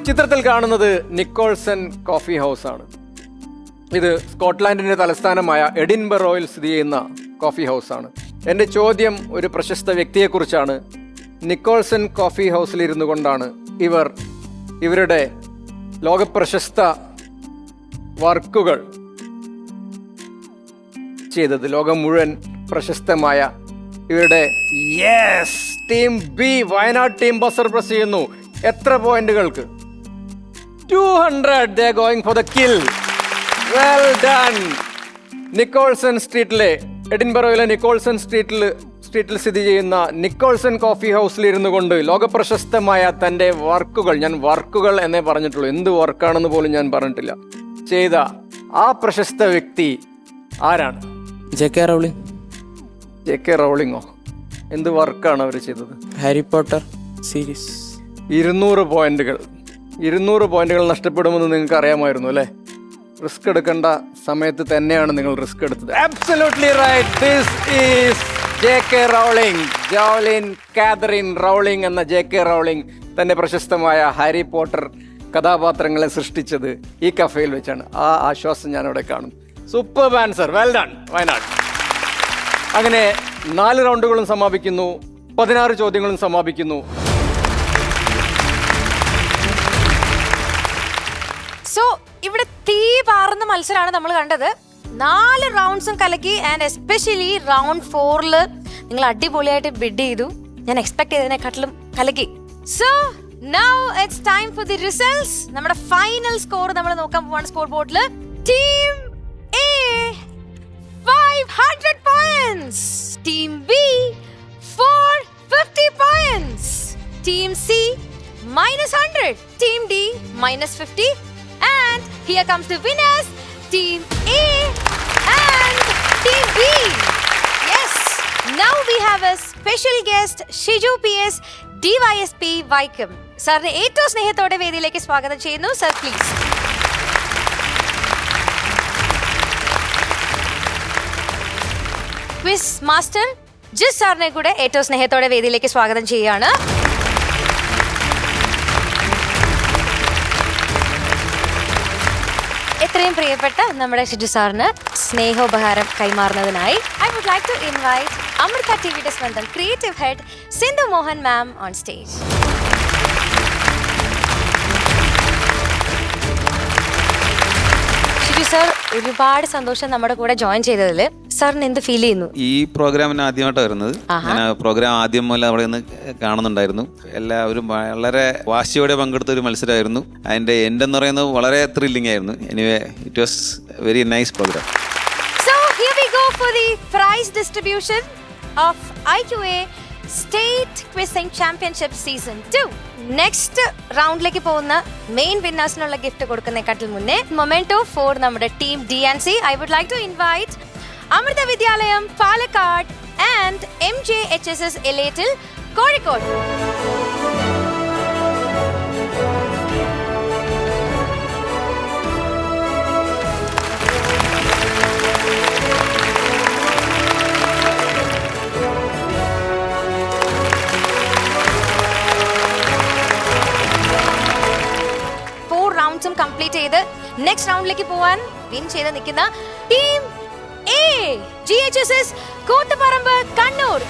ചിത്രത്തിൽ കാണുന്നത് നിക്കോൾസൺ കോഫി ഹൗസ് ആണ്. ഇത് സ്കോട്ട്ലാൻഡിന്റെ തലസ്ഥാനമായ എഡിൻബറോയിൽ സ്ഥിതി ചെയ്യുന്ന കോഫി ഹൗസ് ആണ്. എൻ്റെ ചോദ്യം ഒരു പ്രശസ്ത വ്യക്തിയെക്കുറിച്ചാണ്. നിക്കോൾസൺ കോഫി ഹൗസിൽ ഇരുന്നു കൊണ്ടാണ് ഇവരുടെ ലോകപ്രശസ്ത വർക്കുകൾ ചെയ്തത്. ലോകം മുഴുവൻ പ്രശസ്തമായ ഇവരുടെ team B, Wayanad team buzzer press ചെയ്യുന്നു. എത്ര പോയിന്റുകൾക്ക്? 200. They are going for the kill. Well done. Nicholson സ്ട്രീറ്റിലെ, എഡിൻബറോയിലെ നിക്കോൾസൺ സ്ട്രീറ്റിൽ സ്ഥിതി ചെയ്യുന്ന നിക്കോൾസൺ കോഫി ഹൗസിൽ ഇരുന്നു കൊണ്ട് ലോകപ്രശസ്തമായ തൻ്റെ വർക്കുകൾ, ഞാൻ വർക്കുകൾ എന്നേ പറഞ്ഞിട്ടുള്ളൂ, എന്ത് വർക്കാണെന്ന് പോലും ഞാൻ പറഞ്ഞിട്ടില്ല, ചെയ്ത ആ പ്രശസ്ത വ്യക്തി ആരാണ്? ജെ കെ റൗളിംഗോ? എന്ത് വർക്കാണ് അവർ ചെയ്തത്? Harry Potter series. 200 പോയിന്റുകൾ. 200 പോയിന്റുകൾ നഷ്ടപ്പെടുമെന്ന് നിങ്ങൾക്ക് അറിയാമായിരുന്നു അല്ലേ? റിസ്ക് എടുക്കേണ്ട സമയത്ത് തന്നെയാണ് നിങ്ങൾ റിസ്ക് എടുത്തത്. Absolutely right. This is J.K. Rowling. Joanne Katherine Rowling എന്ന J.K. റൗളിംഗ് തന്റെ പ്രശസ്തമായ ഹാരി പോട്ടർ കഥാപാത്രങ്ങളെ സൃഷ്ടിച്ചത് ഈ കഫേയിൽ വെച്ചാണ്. ആ ആശ്വാസം ഞാനിവിടെ കാണും. Super answer, well done Wayanad. അങ്ങനെ 4 റൗണ്ടുകളും സമാപിക്കുന്നു, 16 ചോദ്യങ്ങളും സമാപിക്കുന്നു. സോ ഇവിടെ തീ പാറുന്ന മത്സരമാണ് നമ്മൾ കണ്ടത്. 4 റൗണ്ട്സും കലക്കി. ആൻഡ് എസ്പെഷ്യലി റൗണ്ട് 4 നിങ്ങൾ അടിപൊളിയായിട്ട് ബിഡ് ചെയ്തു. ഞാൻ എക്സ്പെക്ട് ചെയ്തതിനെക്കാട്ടിലും കലക്കി. So now it's time for the results. നമ്മുടെ ഫൈനൽ സ്കോർ നമ്മൾ നോക്കാൻ പോവാണ് സ്കോർ ബോർഡിൽ. Team A 500 points, team B 450 points, team C -100, team D -50. And here comes the winners, Team A and Team B. Yes, now we have a special guest, Shiju PS, DYSP Vaikom. സാറിനെ ഏറ്റവും സ്നേഹത്തോടെ വേദിയിലേക്ക് സ്വാഗതം ചെയ്യുന്നു. Sir please. Quiz master ജിസ് സാറിനെ കൂടെ ഏറ്റവും സ്നേഹത്തോടെ വേദിയിലേക്ക് സ്വാഗതം ചെയ്യുകയാണ്. എത്രയും പ്രിയപ്പെട്ട നമ്മുടെ ഷിജു സാറിന് സ്നേഹോപഹാരം കൈമാറുന്നതിനായി I would like to invite Amrita ടിവിയുടെ സ്വന്തം creative head Sindhu Mohan ma'am on stage. Shiju sir, ഒരുപാട് സന്തോഷം നമ്മുടെ കൂടെ ജോയിൻ ചെയ്തതിൽ. സാറിന് എന്ത് ഫീൽ ചെയ്യുന്നു? ഈ പ്രോഗ്രാമിന് ആദ്യമായിട്ടാണ് വരുന്നത്. ഞാൻ പ്രോഗ്രാം ആദ്യം മുതൽ അവിടെ നിന്ന് കാണുന്നുണ്ടായിരുന്നു. എല്ലാവരും വളരെ വാശിയോടെ പങ്കെടുത്ത ഒരു മത്സരമായിരുന്നു. അതിന്റെ എൻഡ് എന്ന് പറയുന്നത് വളരെ ത്രില്ലിംഗ് ആയിരുന്നു. Anyway it was very nice programme. So here we go for the prize distribution of IQA State Quizzing Championship Season 2. Next റൗണ്ടിലേക്ക് പോകുന്ന മെയിൻ വിന്നേഴ്സിനുള്ള ഗിഫ്റ്റ് കൊടുക്കുന്നതിനെക്കാട്ടിൽ മുന്നേ മൊമെന്റോ ഫോർ നമ്മുടെ team DNC. I would like to invite Amrita Vidyalayam Palakkad and MJHSS എലേറ്റിൽ കോഴിക്കോട്. റൗണ്ട്സും complete ചെയ്ത് next റൗണ്ടിലേക്ക് പോവാൻ വിൻ ചെയ്ത് നിൽക്കുന്ന team A GHSS Koothuparamba Kannur.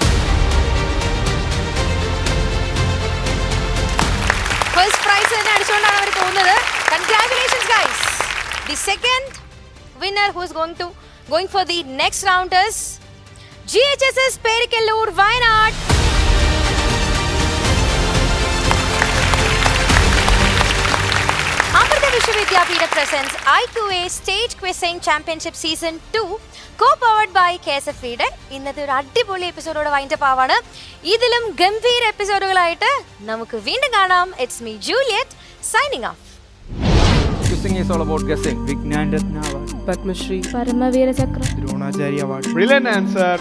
First prize തന്നെ അടിച്ചുകൊണ്ടാണ് അവർ പോകുന്നത്. Congratulations guys. The second winner who is going for the next round is GHSS Perikkallur Wayanad. Amrita Vishwavidyapeetha presents IQA State Quizzing Championship Season 2 co-powered by KSFയുടെ ഇന്നത്തെ ഒരു അടിപൊളി എപ്പിസോഡോടെ വൈൻഡപ്പ് ആവാണ്. ഇതിലും ഗംഭീര എപ്പിസോഡുകളായിട്ട് നമുക്ക് വീണ്ടും കാണാം. It's me Juliet signing off. Quizzing is all about guessing. Vignan Ratna Award, Padmashri, Paramvir Chakra, Dronacharya Award. Brilliant answer.